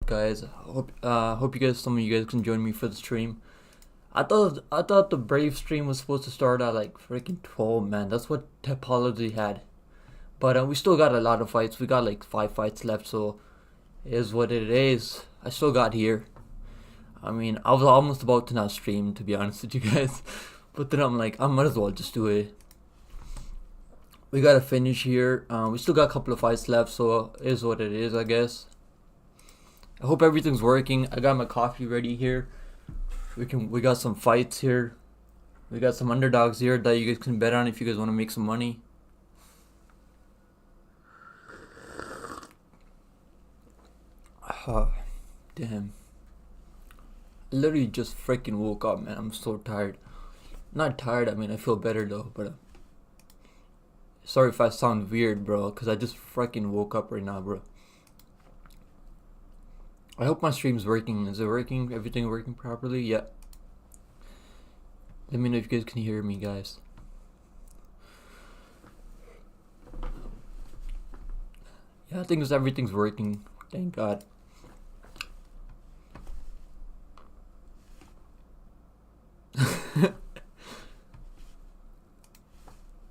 guys? Hope you guys, some of you guys can join me for the stream. I thought the Brave stream was supposed to start at like freaking 12, man. That's what Topology had. But we still got a lot of fights. We got like 5 fights left, so it is what it is. I still got here. I mean, I was almost about to not stream, to be honest with you guys. But then I'm like, I might as well just do it. We gotta finish here. We still got a couple of fights left, so it is what it is, I guess. I hope everything's working. I got my coffee ready here. We got some fights here. We got some underdogs here that you guys can bet on if you guys want to make some money. Damn. I literally just freaking woke up, man. I'm so tired. Not tired, I mean, I feel better though, but sorry if I sound weird, bro, because I just freaking woke up right now, bro. I hope my stream's working. Is it working? Everything working properly? Yeah. Let me know if you guys can hear me, guys. Yeah, I think everything's working. Thank God.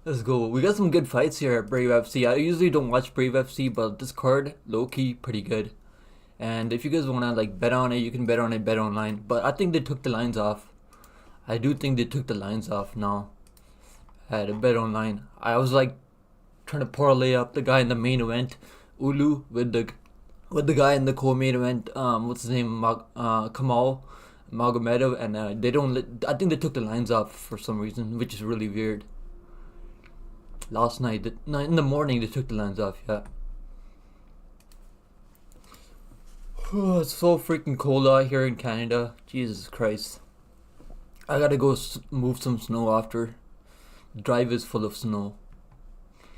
Let's go. We got some good fights here at Brave FC. I usually don't watch Brave FC, but this card, low-key, pretty good. And if you guys want to like bet on it, you can bet on it, bet online. But I think they took the lines off. I do think they took the lines off now. I had a bet online. I was like trying to parlay up the guy in the main event, Ulu, with the guy in the co-main event. What's his name? Kamal Magomedov, and they don't. I think they took the lines off for some reason, which is really weird. Last night, in the morning, they took the lines off. Yeah. It's so freaking cold out here in Canada. Jesus Christ. I gotta go move some snow after. The drive is full of snow.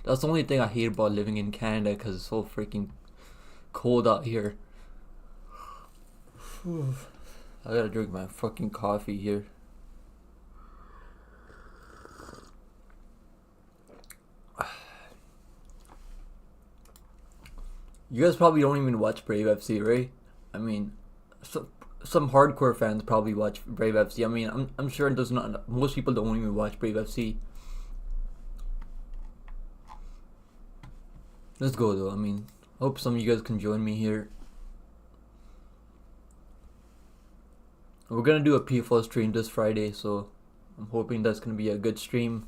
That's the only thing I hate about living in Canada, because it's so freaking cold out here. I gotta drink my fucking coffee here. You guys probably don't even watch Brave FC, right? I mean, some hardcore fans probably watch Brave FC. I mean, I'm sure there's not most people don't even watch Brave FC. Let's go though. I mean, hope some of you guys can join me here. We're gonna do a PFL stream this Friday, so I'm hoping that's gonna be a good stream.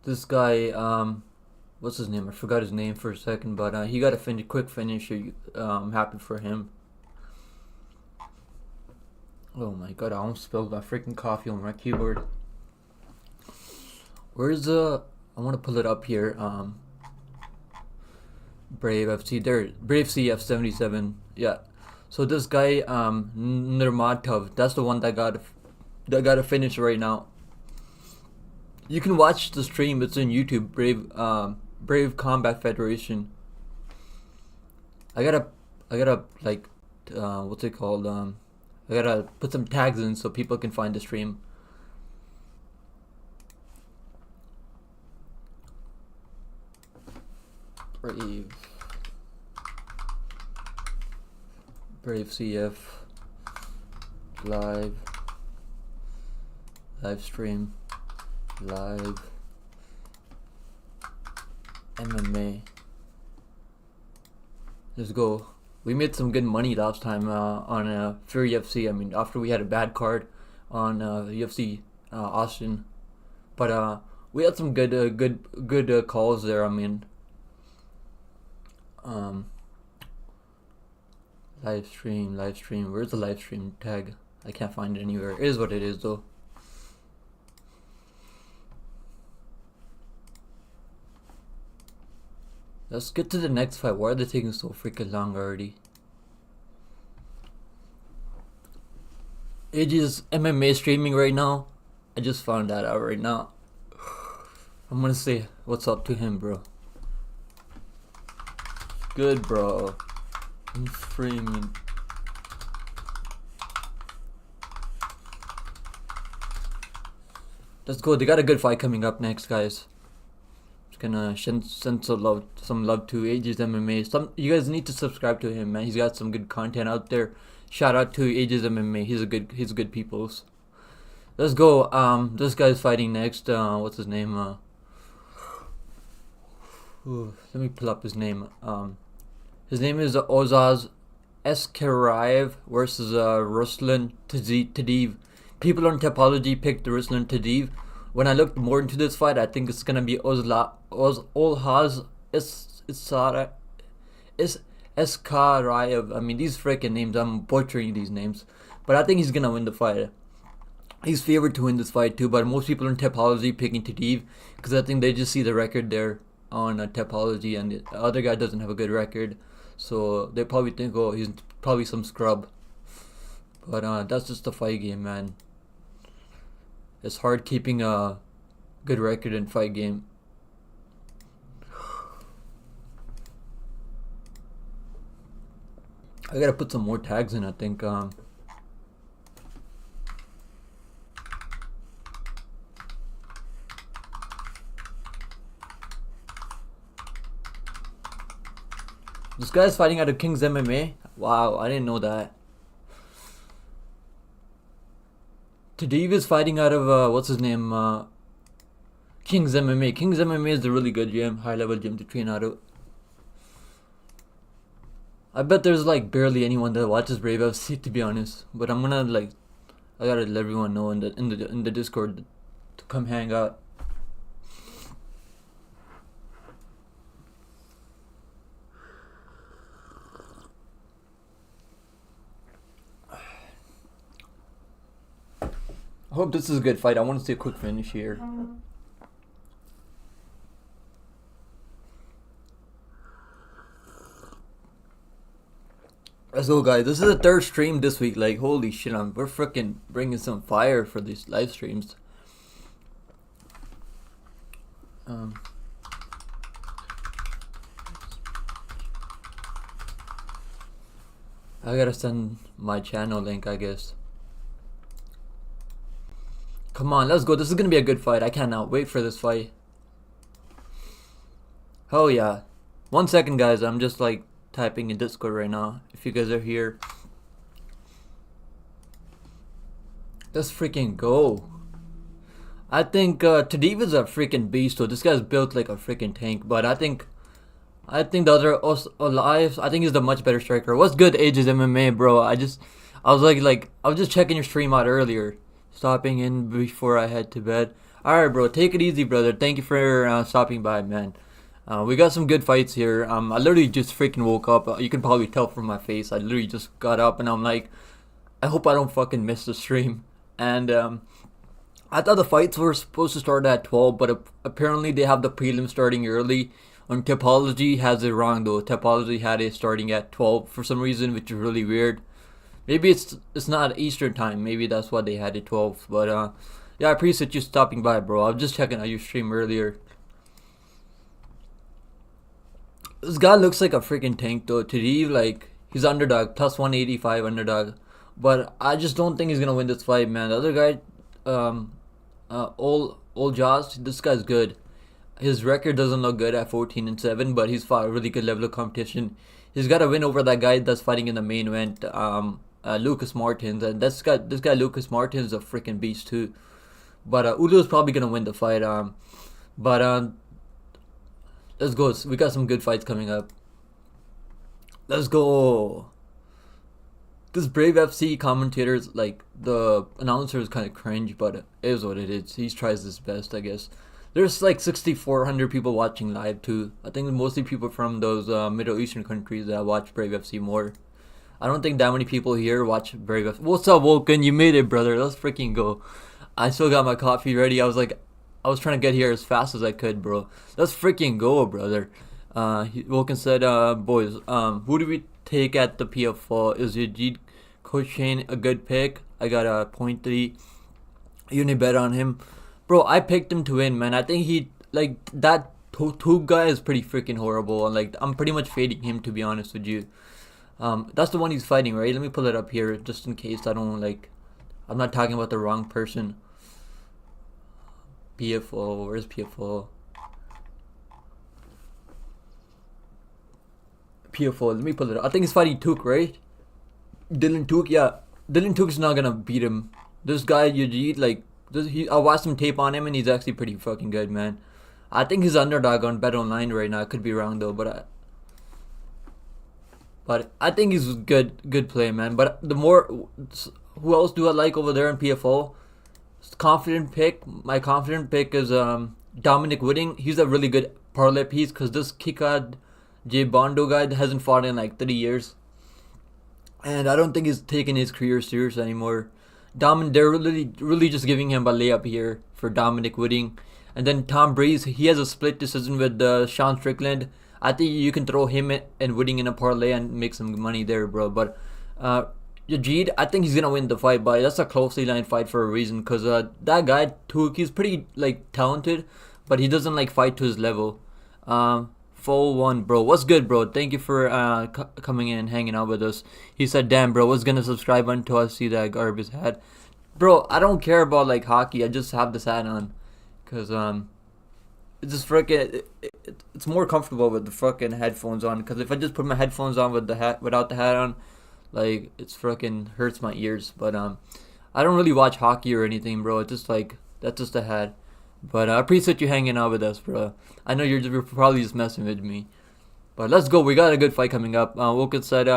This guy, what's his name? I forgot his name for a second, but he got a quick finish. I'm happy for him. Oh my god, I almost spilled my freaking coffee on my keyboard. Where's the... I want to pull it up here. Brave FC. There, Brave CF77. Yeah. So this guy, Nurmatov, that's the one that got a finish right now. You can watch the stream. It's on YouTube. Brave Combat Federation. I gotta like, what's it called? I gotta put some tags in so people can find the stream. Brave CF live stream live MMA. Let's go. We made some good money last time on Fury FC. I mean, after we had a bad card on UFC Austin, but we had some good calls there. I mean, live stream. Where's the live stream tag? I can't find it anywhere. It is what it is, though. Let's get to the next fight. Why are they taking so freaking long already? Age's MMA streaming right now. I just found that out right now. I'm gonna say what's up to him, bro. Good, bro. I'm streaming. Let's go. They got a good fight coming up next, guys. Gonna send some love to Ages MMA. You guys need to subscribe to him, man. He's got some good content out there. Shout out to Ages MMA. He's a good peoples. Let's go. This guy's fighting next. What's his name? Let me pull up his name. His name is Ozaz Eskaraev versus Ruslan Tadiev. People on Topology picked Ruslan Tadiev. When I looked more into this fight, I think it's gonna be Olhaz Eskaraev. I mean, these freaking names, I'm butchering these names, but I think he's gonna win the fight. He's favored to win this fight too, but most people in Topology picking Tadiev because I think they just see the record there on Topology, and the other guy doesn't have a good record, so they probably think, oh, he's probably some scrub. But that's just the fight game, man. It's hard keeping a good record in fight game. I gotta put some more tags in, I think. This guy's fighting out of King's MMA. Wow, I didn't know that. Tadiev is fighting out of what's his name? King's MMA. King's MMA is a really good gym, high level gym to train out of. I bet there's like barely anyone that watches Brave FC, to be honest. But I'm gonna I gotta let everyone know in the Discord to come hang out. I hope this is a good fight. I want to see a quick finish here. Let's go, guys. This is the third stream this week. Like, holy shit, we're freaking bringing some fire for these live streams. I gotta send my channel link, I guess. Come on, let's go. This is gonna be a good fight. I cannot wait for this fight. Oh yeah. 1 second, guys. I'm just typing in Discord right now. If you guys are here, let's freaking go. I think Tadiev is a freaking beast. So this guy's built like a freaking tank. But I think the other Olives, I think he's the much better striker. What's good, Ages MMA, bro? I was just checking your stream out earlier. Stopping in before I head to bed. Alright, bro, take it easy, brother. Thank you for stopping by, man. We got some good fights here. I literally just freaking woke up. You can probably tell from my face. I literally just got up and I'm like, I hope I don't fucking miss the stream. And I thought the fights were supposed to start at 12, but apparently they have the prelim starting early. On Topology has it wrong though. Topology had it starting at 12 for some reason, which is really weird. Maybe it's not Eastern time. Maybe that's why they had it 12. But yeah, I appreciate you stopping by, bro. I was just checking out your stream earlier. This guy looks like a freaking tank though. Tadiev, he's underdog, plus 185 underdog. But I just don't think he's gonna win this fight, man. The other guy, Old Jaws, this guy's good. His record doesn't look good at 14-7, but he's fought a really good level of competition. He's got a win over that guy that's fighting in the main event. Lucas Martins, and this guy Lucas Martins is a freaking beast too. But Udo's probably gonna win the fight. Let's go. We got some good fights coming up. Let's go. This Brave FC commentators, the announcer is kind of cringe, but it is what it is. He tries his best, I guess. There's 6,400 people watching live too. I think mostly people from those Middle Eastern countries that watch Brave FC more. I don't think that many people here watch Brave FC. What's up, Vulcan? You made it, brother. Let's freaking go. I still got my coffee ready. I was trying to get here as fast as I could, bro. Let's freaking go, brother. Vulcan said, boys, who do we take at the PFL? Is Yajid Kochain a good pick? I got a 0.3 unit bet on him. Bro, I picked him to win, man. I think he, that Tug guy is pretty freaking horrible. And, I'm pretty much fading him, to be honest with you. That's the one he's fighting, right? Let me pull it up here, just in case I don't, I'm not talking about the wrong person. PFL, where's PFL? PFO. Let me pull it up. I think he's fighting Took, right? Dylan Took, yeah. Dylan Took's not gonna beat him. This guy, Yajid, like, I watched some tape on him and he's actually pretty fucking good, man. I think he's underdog on Bet Online right now. I could be wrong though, but I think he's good play, man. But who else do I like over there in PFO? Confident pick. My confident pick is Dominic Whitting. He's a really good parlay piece because this Kikad J Bondo guy hasn't fought in like 30 years. And I don't think he's taking his career serious anymore. They're really just giving him a layup here for Dominic Whitting. And then Tom Breeze, he has a split decision with Sean Strickland. I think you can throw him and Whitting in a parlay and make some money there, bro. But Yajid, I think he's gonna win the fight, but that's a closely lined fight for a reason. Cause that guy Took, he's pretty like talented, but he doesn't like fight to his level. Full one, bro. What's good, bro? Thank you for coming in and hanging out with us. He said, "Damn, bro, was gonna subscribe until I see that garbage hat." Bro, I don't care about like hockey. I just have this hat on, cause it's just freaking. It's more comfortable with the fucking headphones on. Cause if I just put my headphones on with the hat without the hat on, like it's freaking hurts my ears. But I don't really watch hockey or anything, bro. It's just like that's just a hat. But I appreciate you hanging out with us, bro. I know you're probably just messing with me. But let's go. We got a good fight coming up. Woken said,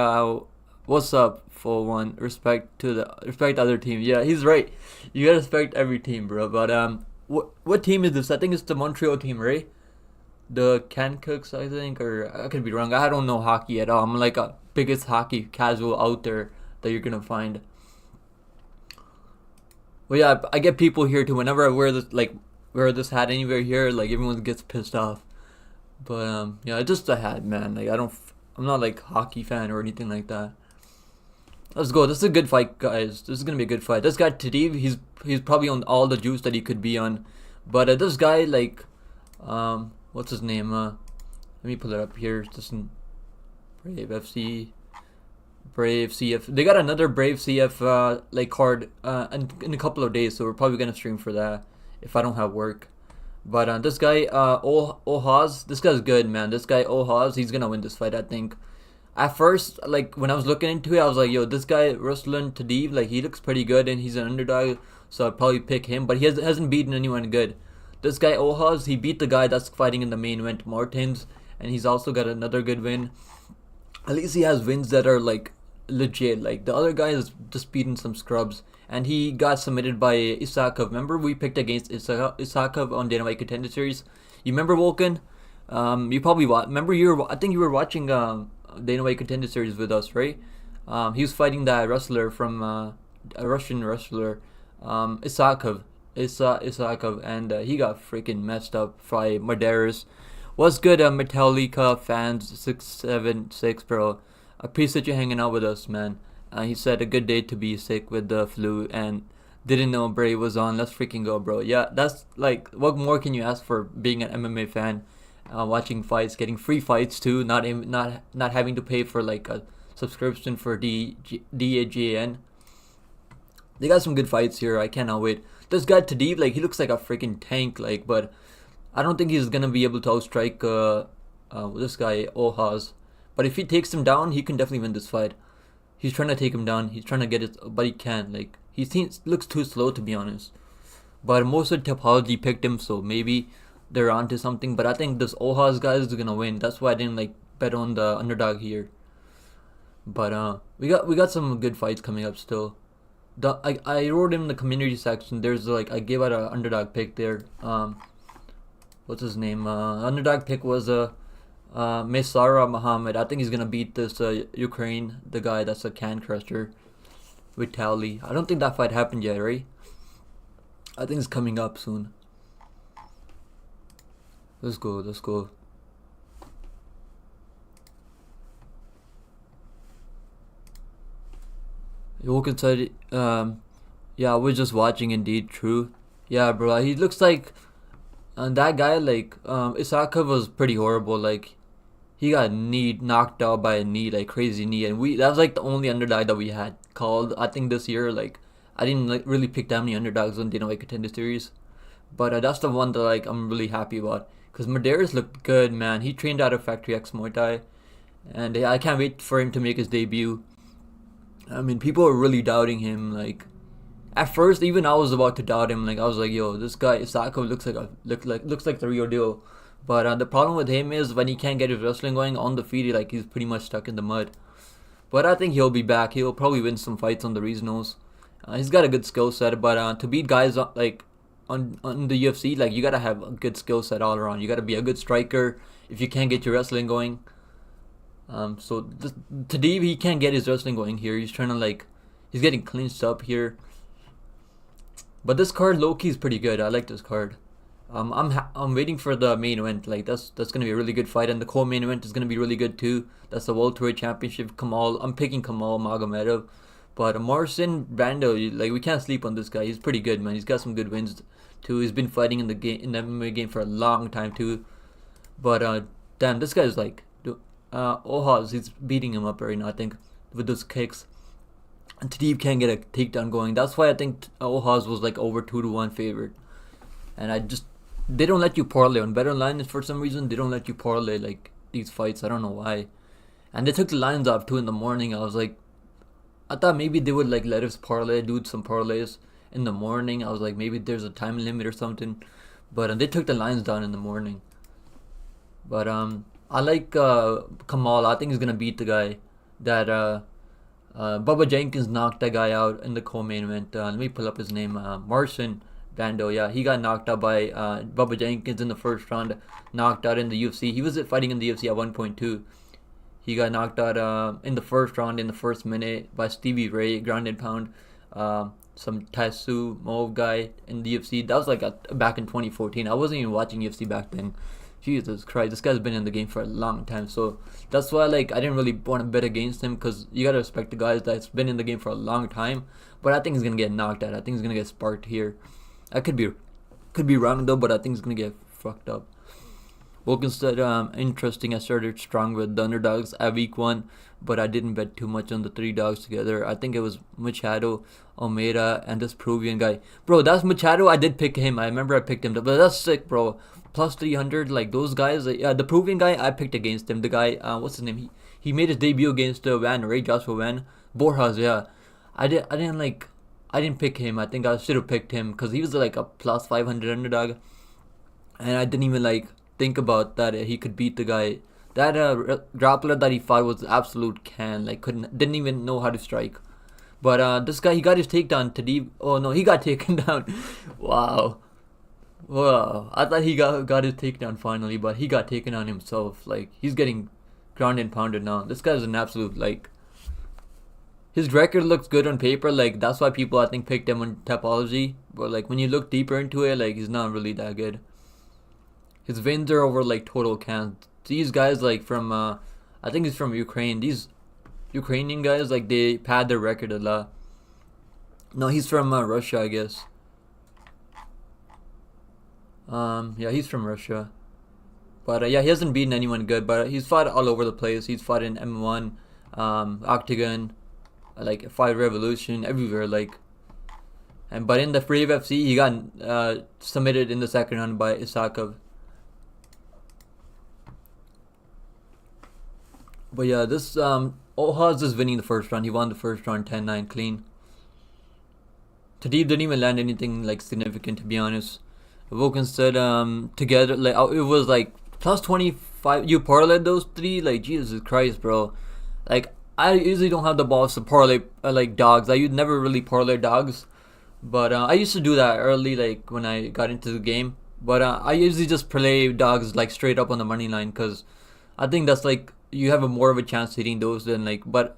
"What's up, full one? Respect other team." Yeah, he's right. You gotta respect every team, bro. But what team is this? I think it's the Montreal team, right? The Canucks, I think, or I could be wrong. I don't know hockey at all. I'm like a biggest hockey casual out there that you're gonna find. Well, yeah, I get people here too. Whenever I wear this hat anywhere here, like everyone gets pissed off. But yeah, it's just a hat, man. Like I'm not like hockey fan or anything like that. Let's go. This is a good fight, guys. This is gonna be a good fight. This guy Tadib, he's probably on all the juice that he could be on. But this guy, like, what's his name? Let me pull it up here. Just in Brave CF. They got another Brave CF like card in a couple of days, so we're probably gonna stream for that if I don't have work. But this guy Ohaz, this guy's good, man. This guy Ohaz, he's gonna win this fight, I think. At first, like when I was looking into it, I was like, yo, this guy Ruslan Tadib, like he looks pretty good and he's an underdog, so I'd probably pick him. But he hasn't beaten anyone good. This guy Ohaz, he beat the guy that's fighting in the main event, Martins, and he's also got another good win. At least he has wins that are like legit. Like the other guy is just beating some scrubs. And he got submitted by Isakov. Remember we picked against Isakov on Dana White Contender Series? You remember Volkan? You probably remember I think you were watching Dana White Contender Series with us, right? He was fighting that wrestler from a Russian wrestler, Isakov. Isakov, and he got freaking messed up by Medeiros. What's good, Metallica fans 676, bro? I appreciate you hanging out with us, man. He said a good day to be sick with the flu and didn't know Bray was on. Let's freaking go, bro. Yeah, that's like, what more can you ask for being an MMA fan? Watching fights, getting free fights too, not having to pay for like a subscription for DAGN. They got some good fights here. I cannot wait. This guy Tadib, like he looks like a freaking tank, like, but I don't think he's gonna be able to outstrike this guy Ohaz. But if he takes him down, he can definitely win this fight. He's trying to take him down. He's trying to get it, but he can't. Like looks too slow, to be honest. But most of the topology picked him, so maybe they're onto something. But I think this Ohaz guy is gonna win. That's why I didn't like bet on the underdog here. But we got some good fights coming up still. I wrote in the community section. There's like I gave out an underdog pick there. What's his name? Underdog pick was Mesara Muhammad. I think he's gonna beat this Ukraine, the guy that's a can crusher, Vitaly. I don't think that fight happened yet, right? I think it's coming up soon. Let's go. Woken said, yeah, I was just watching indeed, true. Yeah, bro, he looks like, and that guy, like, Isakov was pretty horrible, like, he got knocked out by a knee, like, crazy knee, and that was, like, the only underdog that we had called, I think, this year, like, I didn't, like, really pick that many underdogs on Dana White Contender Series, but that's the one that, like, I'm really happy about, because Medeiros looked good, man. He trained out of Factory X Muay Thai, and I can't wait for him to make his debut. I mean, people are really doubting him. Like at first, even I was about to doubt him. Like I was like, "Yo, this guy Isakov looks like the real deal." But the problem with him is when he can't get his wrestling going on the feet, like he's pretty much stuck in the mud. But I think he'll be back. He'll probably win some fights on the regionals. He's got a good skill set, but to beat guys like on the UFC, like you gotta have a good skill set all around. You gotta be a good striker if you can't get your wrestling going. Tadib, he can't get his wrestling going here. He's trying to he's getting clinched up here. But this card, low key, is pretty good. I like this card. I'm waiting for the main event. Like that's gonna be a really good fight, and the co-main event is gonna be really good too. That's the welterweight championship. I'm picking Kamal Magomedov, but Marcin Brando, like we can't sleep on this guy. He's pretty good, man. He's got some good wins too. He's been fighting in the MMA game for a long time too. But damn, this guy's Ohaz. He's beating him up right now, I think, with those kicks. And Tadib can't get a takedown going. That's why I think Ohaz was like over 2-1 favorite. And they don't let you parlay on better lines for some reason. They don't let you parlay like these fights. I don't know why. And they took the lines off 2 in the morning. I thought maybe they would like let us do some parlays in the morning. I was like, maybe there's a time limit or something. But they took the lines down in the morning. But I like Kamal. I think he's gonna beat the guy that Bubba Jenkins knocked that guy out in the co-main event. Let me pull up his name. Marcin Brando. Yeah, he got knocked out by Bubba Jenkins in the first round. Knocked out in the UFC. He was fighting in the UFC at 1.2. He got knocked out in the first round in the first minute by Stevie Ray, ground and pound. Some Tasu Move guy in the UFC. That was back in 2014. I wasn't even watching UFC back then. Jesus Christ, this guy's been in the game for a long time. So that's why I didn't really want to bet against him, because you gotta respect the guys that's been in the game for a long time. But I think he's gonna get knocked out. I think he's gonna get sparked here. I could be wrong though, but I think he's gonna get fucked up. Wilkinson, interesting. I started strong with the underdogs at week 1, but I didn't bet too much on the 3 dogs together. I think it was Machado, Almeida, and this Peruvian guy. Bro, that's Machado. I did pick him. I remember I picked him. But that's sick, bro. Plus 300, like those guys. Yeah, the Peruvian guy, I picked against him. The guy, what's his name? He made his debut against Van, right? Joshua Van. Borjas, yeah. I didn't pick him. I think I should have picked him because he was like a plus 500 underdog. And I didn't even think about that he could beat the guy. That grappler that he fought was absolute can. Didn't even know how to strike. But this guy, he got his takedown. Tadib. Oh no, he got taken down. Wow. I thought he got his takedown finally, but he got taken on himself. He's getting ground and pounded now. This guy's an absolute his record looks good on paper. That's why people I think picked him on Tapology. But when you look deeper into it, he's not really that good. His wins are over total cans. These guys from I think he's from Ukraine. These Ukrainian guys they pad their record a lot. No, he's from Russia, I guess. Yeah, he's from Russia. But yeah, he hasn't beaten anyone good. But he's fought all over the place. He's fought in M1, Octagon, Fight Revolution, everywhere. But in the Brave FC, he got submitted in the second round by Isakov. But yeah, this Ohaz is winning the first round. He won the first round 10-9 clean. Tadib didn't even land anything significant, to be honest. Wilkinson together it was plus 25. You parlayed those 3, Jesus Christ, bro. I usually don't have the balls to parlay dogs. I would never really parlay dogs, but I used to do that early when I got into the game. But I usually just parlay dogs straight up on the money line, because I think that's you have more of a chance hitting those than but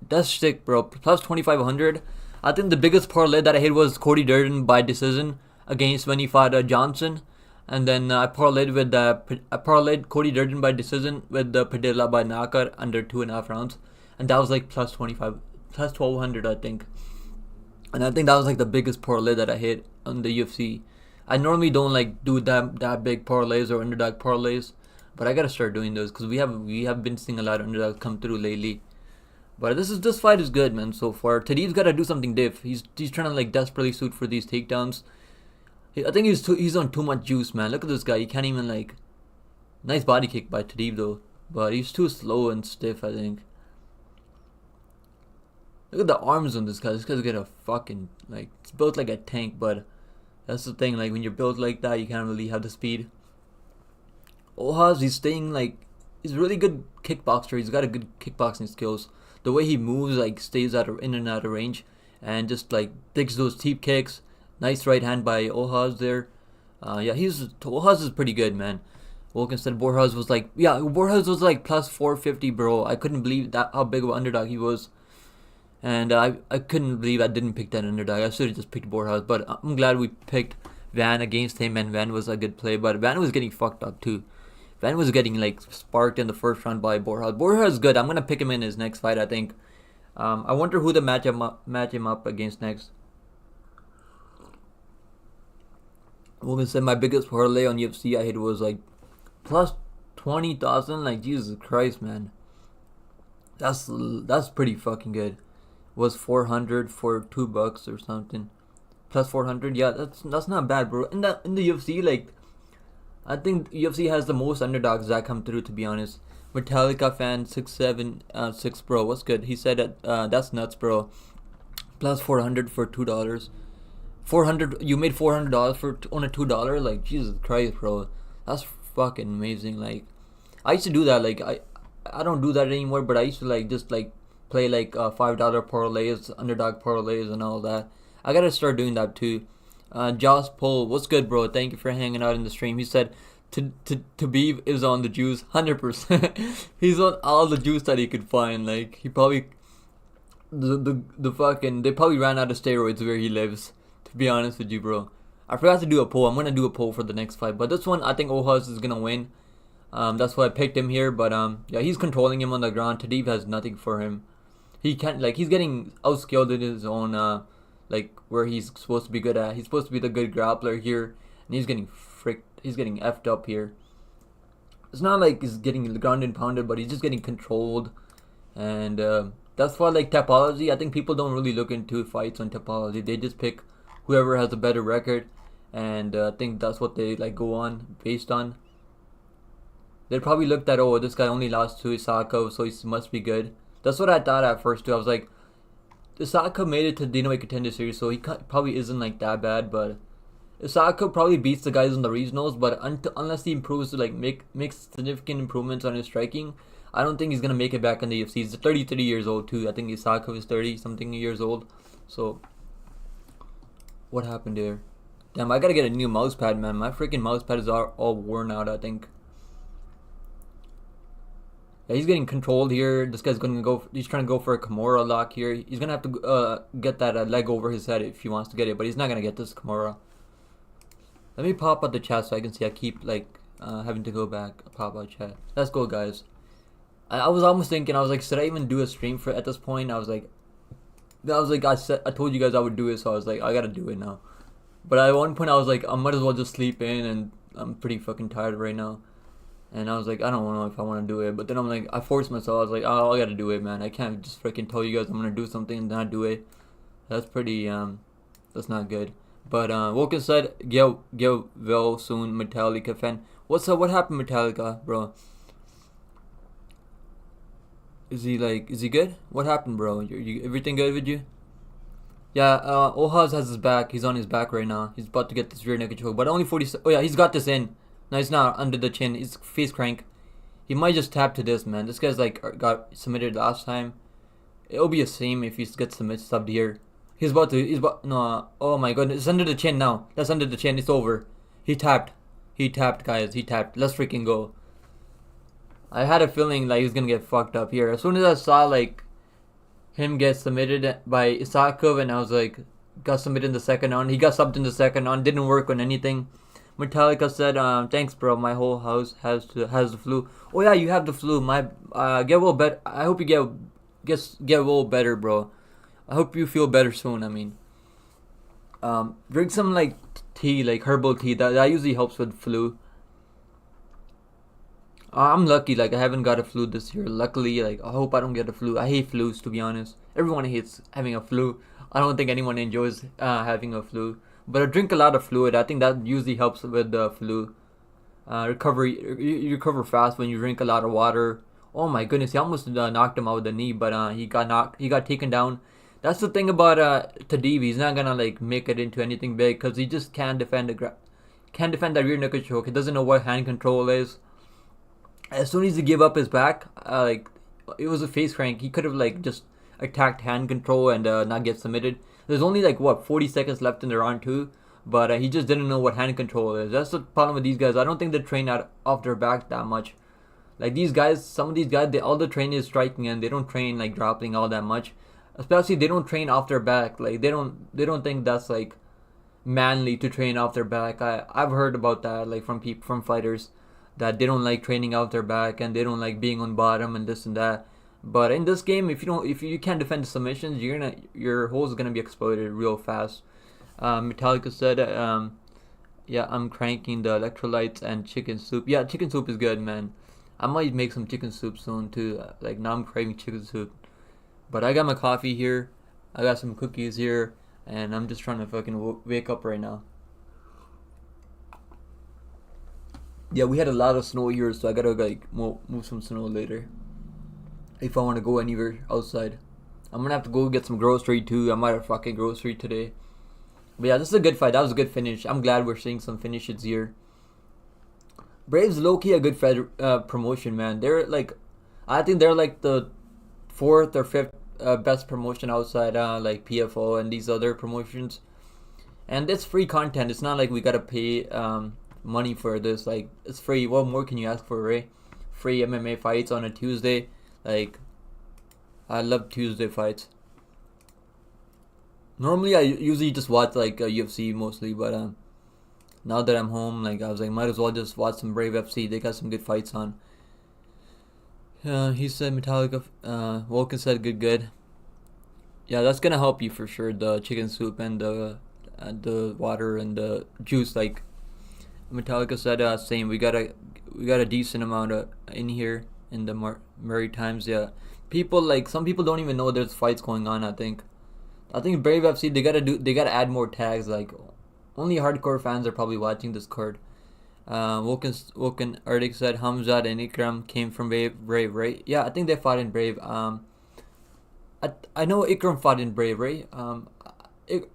that's sick, bro. Plus 2,500. I think the biggest parlay that I hit was Cody Durden by decision against when he fought Johnson, and then I parlayed Cody Durden by decision with the Padilla by knockout under 2.5 rounds, and that was plus 25, plus 1,200 I think, and I think that was the biggest parlay that I hit on the UFC. I normally don't do that big parlays or underdog parlays, but I gotta start doing those because we have been seeing a lot of underdogs come through lately. But this fight is good, man. So far, Tadib's gotta do something diff. He's trying to desperately suit for these takedowns. I think he's on too much juice, man. Look at this guy. He can't even nice body kick by Tadib though. but he's too slow and stiff, I think. Look at the arms on this guy. This guy's got a fucking, like, it's built like a tank, but that's the thing, like, when you're built like that, you can't really have the speed. Ohaz, he's staying, like, he's a really good kickboxer. He's got a good kickboxing skills. The way he moves, like, stays in and out of range, and just, like, digs those deep kicks. Nice right hand by Ohaz there. Yeah, Ohaz is pretty good, man. Wilkinson Borjas was like, yeah, Borjas was like plus 450, bro. I couldn't believe that how big of an underdog he was. And I couldn't believe I didn't pick that underdog. I should have just picked Borjas, but I'm glad we picked Van against him, and Van was a good play. But Van was getting fucked up too. Van was getting like sparked in the first round by Borjas. Borjas is good. I'm gonna pick him in his next fight, I think. I wonder who to match him up against next. Wilkinson, my biggest parlay on UFC I hit was like plus 20,000. Like, Jesus Christ, man. That's pretty fucking good. Was 400 for $2 or something. Plus 400, yeah, that's not bad, bro. In the UFC, like, I think UFC has the most underdogs that come through, to be honest. Metallica fan 676, bro. What's good? He said that that's nuts, bro. Plus 400 for $2. 400. You made $400 for on a $2. Like, Jesus Christ, bro. That's fucking amazing. Like, I used to do that. Like, I don't do that anymore, but I used to like just like play like $5 parlays, underdog parlays, and all that. I gotta start doing that too. Josh Pohl, what's good, bro? Thank you for hanging out in the stream. He said Khabib is on the juice, 100%. He's on all the juice that he could find. Like, he probably the fucking they probably ran out of steroids where he lives. To be honest with you, bro. I forgot to do a poll. I'm gonna do a poll for the next fight, but this one I think Ohaz is gonna win. That's why I picked him here. But yeah, he's controlling him on the ground. Tadib has nothing for him. He can't, like, he's getting outskilled in his own like where he's supposed to be good at. He's supposed to be the good grappler here, and he's getting He's getting effed up here. It's not like he's getting grounded and pounded, but he's just getting controlled, and that's why, like, Tapology. I think people don't really look into fights on Tapology. They just pick whoever has a better record, and I think that's what they like go on based on. They probably looked at, oh, this guy only lost to Isakov, so he must be good. That's what I thought at first too. I was like, Isakov made it to Dynamite Contender Series, so he probably isn't like that bad. But Isakov probably beats the guys in the regionals, but unless he improves to like makes significant improvements on his striking, I don't think he's gonna make it back in the UFC. He's 33 years old too. I think Isakov is 30 something years old. So what happened there? Damn, I gotta get a new mouse pad, man. My freaking mouse pad is all worn out, I think. Yeah, he's getting controlled here. This guy's gonna go. He's trying to go for a Kimura lock here. He's gonna have to get that leg over his head if he wants to get it, but he's not gonna get this Kimura. Let me pop out the chat so I can see. I keep like having to go back. Pop out chat. Let's go, guys. I was almost thinking. I was like, should I even do a stream for at this point? I told you guys I would do it, so I was like, I gotta do it now. But at one point I was like, I might as well just sleep in, and I'm pretty fucking tired right now. And I was like, I don't know if I want to do it. But then I'm like, I forced myself. I was like, oh, I gotta do it, man. I can't just freaking tell you guys I'm gonna do something and not do it. That's pretty, that's not good. But, Woken said, get well soon, Metallica fan. What's up? What happened, Metallica, bro? Is he good? What happened, bro? Everything good with you? Yeah, Ohaz has his back. He's on his back right now. He's about to get this rear naked choke. But only 40. Oh, yeah, he's got this in. No, he's not under the chin. He's face crank. He might just tap to this, man. This guy's like got submitted last time. It'll be a shame if he gets subbed here. No. Oh my goodness. It's under the chin now. That's under the chin. It's over. He tapped, guys. He tapped. Let's freaking go. I had a feeling like he was gonna get fucked up here. As soon as I saw like him get submitted by Isakov, and I was like, got submitted in the second round. He got subbed in the second round. Didn't work on anything. Metallica said, thanks, bro. My whole house has the flu. Oh yeah, you have the flu. Get well better. I hope you get well better, bro. I hope you feel better soon. I mean, drink some like tea, like herbal tea. That usually helps with flu. I'm lucky. Like, I haven't got a flu this year. Luckily, like, I hope I don't get a flu. I hate flus, to be honest. Everyone hates having a flu. I don't think anyone enjoys having a flu. But I drink a lot of fluid. I think that usually helps with the flu. You recover fast when you drink a lot of water. Oh my goodness, he almost knocked him out with the knee, but he got taken down. That's the thing about Tadib. He's not gonna like make it into anything big because he just can't defend can't defend that rear naked choke. He doesn't know what hand control is. As soon as he gave up his back, like it was a face crank. He could have like just attacked hand control and not get submitted. There's only like what 40 seconds left in the round two, but he just didn't know what hand control is. That's the problem with these guys. I don't think they train out off their back that much. Like these guys, some of these guys, they all the training is striking and they don't train like grappling all that much. Especially they don't train off their back. Like they don't think that's like manly to train off their back. I've heard about that like from people from fighters that they don't like training out their back and they don't like being on bottom and this and that. But in this game, if you can't defend the submissions, your hole is gonna be exploited real fast. Metallica said, yeah, I'm cranking the electrolytes and chicken soup. Yeah, chicken soup is good, man. I might make some chicken soup soon too. Like now I'm craving chicken soup. But I got my coffee here. I got some cookies here, and I'm just trying to fucking wake up right now. Yeah, we had a lot of snow here, so I gotta like move some snow later. If I want to go anywhere outside, I'm gonna have to go get some grocery too. I might have fucking grocery today. But yeah, this is a good fight. That was a good finish. I'm glad we're seeing some finishes here. Braves low key a good promotion, man. They're like, I think they're like the fourth or fifth best promotion outside like PFO and these other promotions. And it's free content. It's not like we gotta pay money for this. Like it's free. What more can you ask for, right? Free MMA fights on a Tuesday. Like I love Tuesday fights. Normally I usually just watch like UFC mostly, but now that I'm home, like I was like might as well just watch some Brave FC. They got some good fights on. He said Metallica. Vulcan said good. Yeah, that's gonna help you for sure. The chicken soup and the water and the juice. Like Metallica said, same. We got a decent amount of in here in the Murray Times. Yeah, people like some people don't even know there's fights going on. I think Brave FC they gotta add more tags. Like only hardcore fans are probably watching this card. Woken Arctic said Hamzat and Ikram came from Brave, right? Yeah, I think they fought in Brave. I know Ikram fought in Brave, right? Hamzat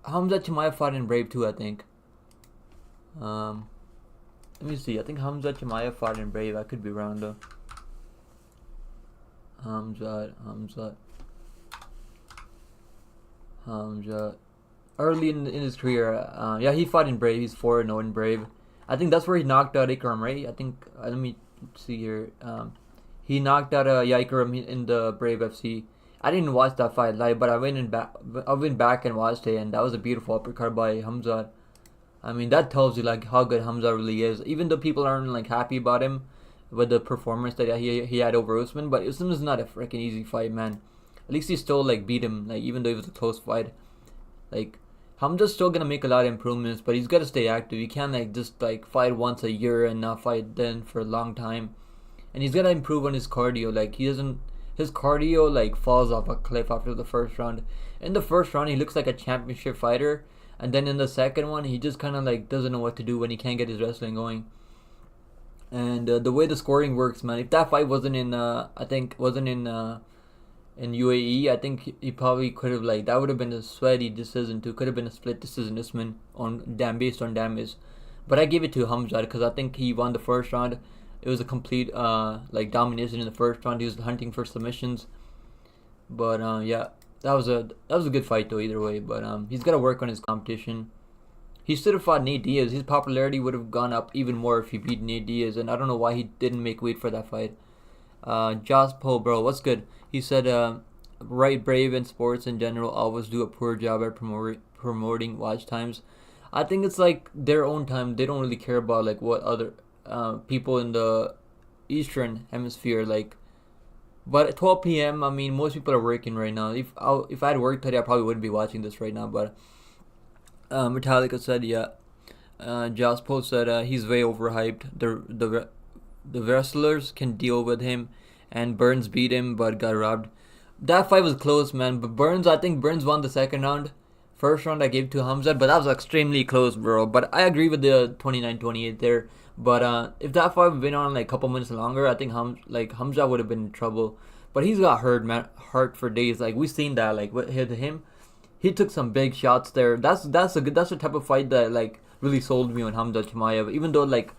Chimaev fought in Brave too, I think. Let me see. I think Hamzat Chimaev fought in Brave. I could be wrong though. Hamzat. Early in his career, yeah, he fought in Brave. He's 4-0 in Brave. I think that's where he knocked out Ikram, right? I think, let me see here. He knocked out Ikram in the Brave FC. I didn't watch that fight live, but I went back and watched it, and that was a beautiful uppercut by Hamzat. I mean, that tells you like how good Hamzat really is. Even though people aren't like happy about him with the performance that he had over Usman, but Usman is not a freaking easy fight, man. At least he still like beat him, like even though it was a close fight. Like Hamza's still gonna make a lot of improvements, but he's gotta stay active. He can't like just like fight once a year and not fight then for a long time. And he's gotta improve on his cardio. Like his cardio like falls off a cliff after the first round. In the first round, he looks like a championship fighter, and then in the second one, he just kind of like doesn't know what to do when he can't get his wrestling going. And the way the scoring works, man. If that fight wasn't in, in UAE, I think he probably could have like that would have been a sweaty decision too. Could have been a split decision, Usman based on damage. But I give it to Hamzat because I think he won the first round. It was a complete like domination in the first round. He was hunting for submissions. But yeah, that was a good fight though either way. But he's got to work on his competition. He should have fought Nate Diaz. His popularity would have gone up even more if he beat Nate Diaz, and I don't know why he didn't make weight for that fight. Josh Poe, bro, what's good? He said, right, Brave and sports in general always do a poor job at promoting watch times. I think it's like their own time. They don't really care about like what other people in the Eastern Hemisphere like. But at 12 p.m., I mean, most people are working right now. If I had worked today, I probably wouldn't be watching this right now. But Metallica said, yeah. Josh Poe said he's way overhyped. The wrestlers can deal with him, and Burns beat him but got robbed. That fight was close, man. But I think Burns won the second round. First round I gave to Hamzat, but that was extremely close, bro. But I agree with the 29-28 there. But if that fight had been on like a couple minutes longer, I think Hamza would have been in trouble. But he's got hurt, man, hurt for days. Like we've seen that. Like what hit him, he took some big shots there. That's the type of fight that like really sold me on Hamza Chimaev. Even though like,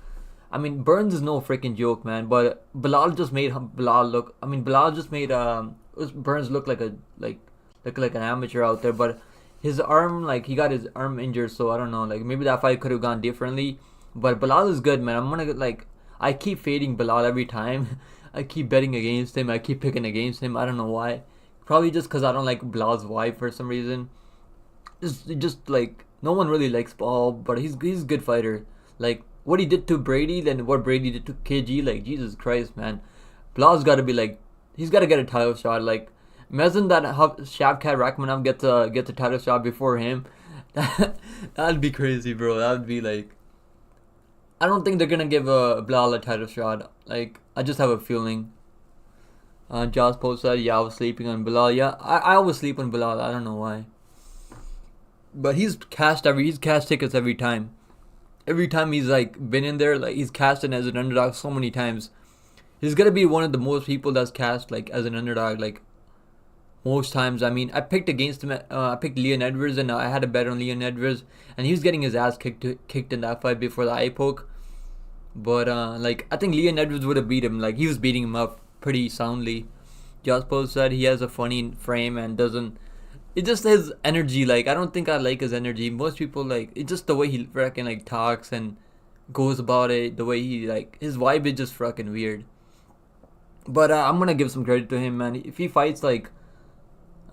I mean, Burns is no freaking joke, man. But Bilal just made Bilal look. I mean, Bilal just made Burns look like like an amateur out there. But his arm, like he got his arm injured, so I don't know. Like maybe that fight could have gone differently. But Bilal is good, man. I'm gonna like. I keep fading Bilal every time. I keep betting against him. I keep picking against him. I don't know why. Probably just because I don't like Bilal's wife for some reason. Just like no one really likes Bilal, but he's a good fighter. Like what he did to Brady, then what Brady did to KG. Like Jesus Christ, man. Bilal's got to be like he's got to get a title shot. Like imagine that Shavkat Rakhmonov gets a title shot before him. That'd be crazy, bro. That'd be like. I don't think they're gonna give Bilal a title shot. Like I just have a feeling. Josh Post said, "Yeah, I was sleeping on Bilal. Yeah, I always sleep on Bilal. I don't know why. But he's cashed tickets every time. Every time he's like been in there, like he's cast in as an underdog so many times. He's gonna be one of the most people that's cast like as an underdog like most times. I mean, I picked against him. I picked Leon Edwards, and I had a bet on Leon Edwards, and he was getting his ass kicked in that fight before the eye poke. But like I think Leon Edwards would have beat him. Like he was beating him up pretty soundly. Josh Post said he has a funny frame and doesn't. It's just his energy. Like I don't think I like his energy. Most people like it's just the way he freaking like talks and goes about it. The way he like his vibe is just fucking weird. But I'm gonna give some credit to him, man. If he fights like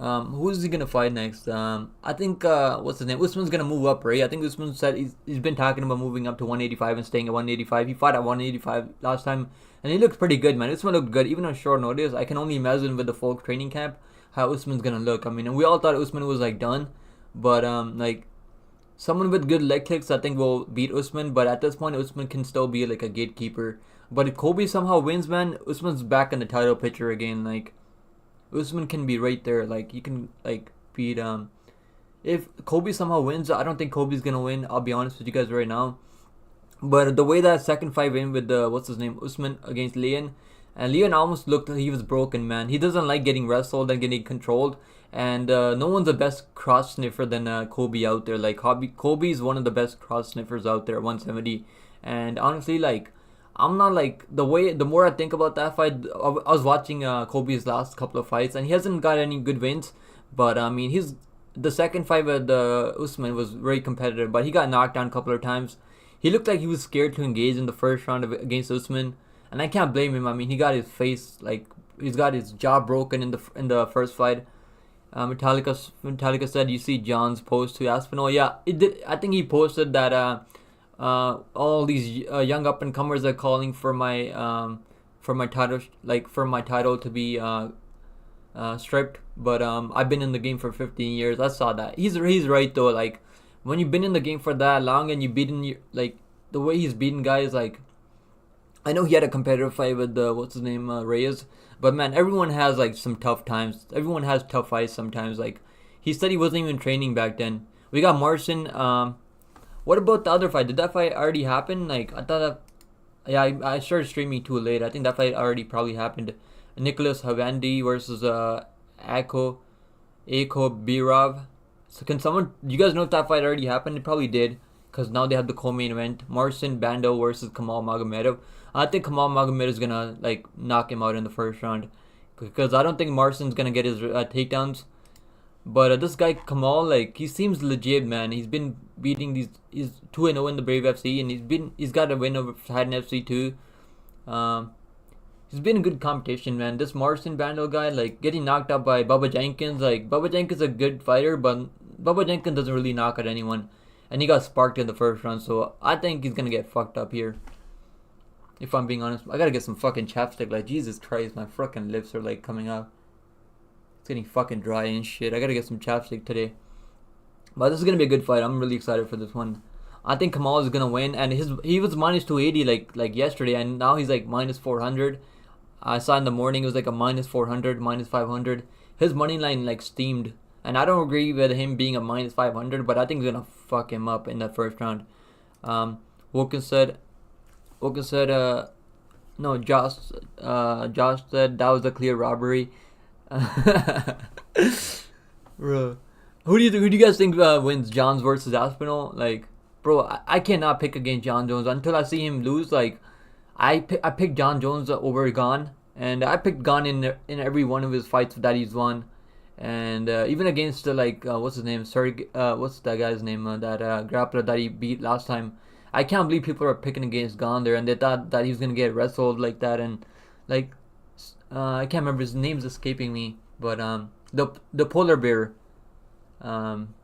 who is he gonna fight next? I think what's his name? Usman's gonna move up, right? I think Usman said he's been talking about moving up to 185 and staying at 185. He fought at 185 last time, and he looked pretty good, man. Usman looked good, even on short notice. I can only imagine with the full training camp how Usman's gonna look. I mean, and we all thought Usman was like done, but like someone with good leg kicks, I think will beat Usman. But at this point, Usman can still be like a gatekeeper. But if Kobe somehow wins, man, Usman's back in the title picture again, like. Usman can be right there. Like he can like beat if Kobe somehow wins, I don't think Kobe's gonna win. I'll be honest with you guys right now. But the way that second fight win with the what's his name Usman against Leon, and Leon almost looked like he was broken, man. He doesn't like getting wrestled and getting controlled. And no one's the best cross sniffer than Kobe out there. Like Kobe is one of the best cross sniffers out there, 170. And honestly, like I'm not like the more I think about that fight. I was watching Kobe's last couple of fights, and he hasn't got any good wins. But I mean, the second fight with the Usman was very competitive, but he got knocked down a couple of times. He looked like he was scared to engage in the first round against Usman, and I can't blame him. I mean, he got his face like he's got his jaw broken in the first fight. Metallica said, "You see John's post to Aspinall? Yeah, it did. I think he posted that." All these young up and comers are calling for my title, like for my title to be stripped. But I've been in the game for 15 years. I saw that. He's right though. Like when you've been in the game for that long and you beaten like the way he's beaten guys. Like I know he had a competitive fight with what's his name Reyes. But man, everyone has like some tough times. Everyone has tough fights sometimes. Like he said he wasn't even training back then. We got Marcin. What about the other fight? Did that fight already happen? Like I thought that, yeah, I started streaming too late. I think that fight already probably happened. Nicholas Havandi versus Ako Birov. So can someone? You guys know if that fight already happened? It probably did, because now they have the co-main event: Marcin Bando versus Kamal Magomedov. I think Kamal Magomedov is gonna like knock him out in the first round, because I don't think Marcin's gonna get his takedowns. But this guy Kamal, like he seems legit, man. He's been beating these. He's 2-0 in the Brave FC, and he's got a win over Titan FC too. He's been in good competition, man. This Marcin Bando guy, like getting knocked out by Bubba Jenkins. Like Bubba Jenkins is a good fighter, but Bubba Jenkins doesn't really knock out anyone, and he got sparked in the first round. So I think he's gonna get fucked up here. If I'm being honest, I gotta get some fucking chapstick. Like Jesus Christ, my fucking lips are like coming out. It's getting fucking dry and shit. I gotta get some chapstick today. But this is gonna be a good fight. I'm really excited for this one. I think Kamal is gonna win, and he was minus 280 like yesterday, and now he's like minus 400. I saw in the morning it was like a minus 400, minus 500. His money line like steamed, and I don't agree with him being a minus 500, but I think it's gonna fuck him up in that first round. Woken said, Oka said, no, Josh said that was a clear robbery. Bro, who do you guys think wins Johns versus Aspinall? Like, bro, I cannot pick against John Jones until I see him lose. Like, I picked John Jones over Gon, and I picked Gon in every one of his fights that he's won, and even against what's his name? Sorry, what's that guy's name? That grappler that he beat last time. I can't believe people are picking against Gon there, and they thought that he was gonna get wrestled like that, and like I can't remember his name's escaping me, but the polar bear, um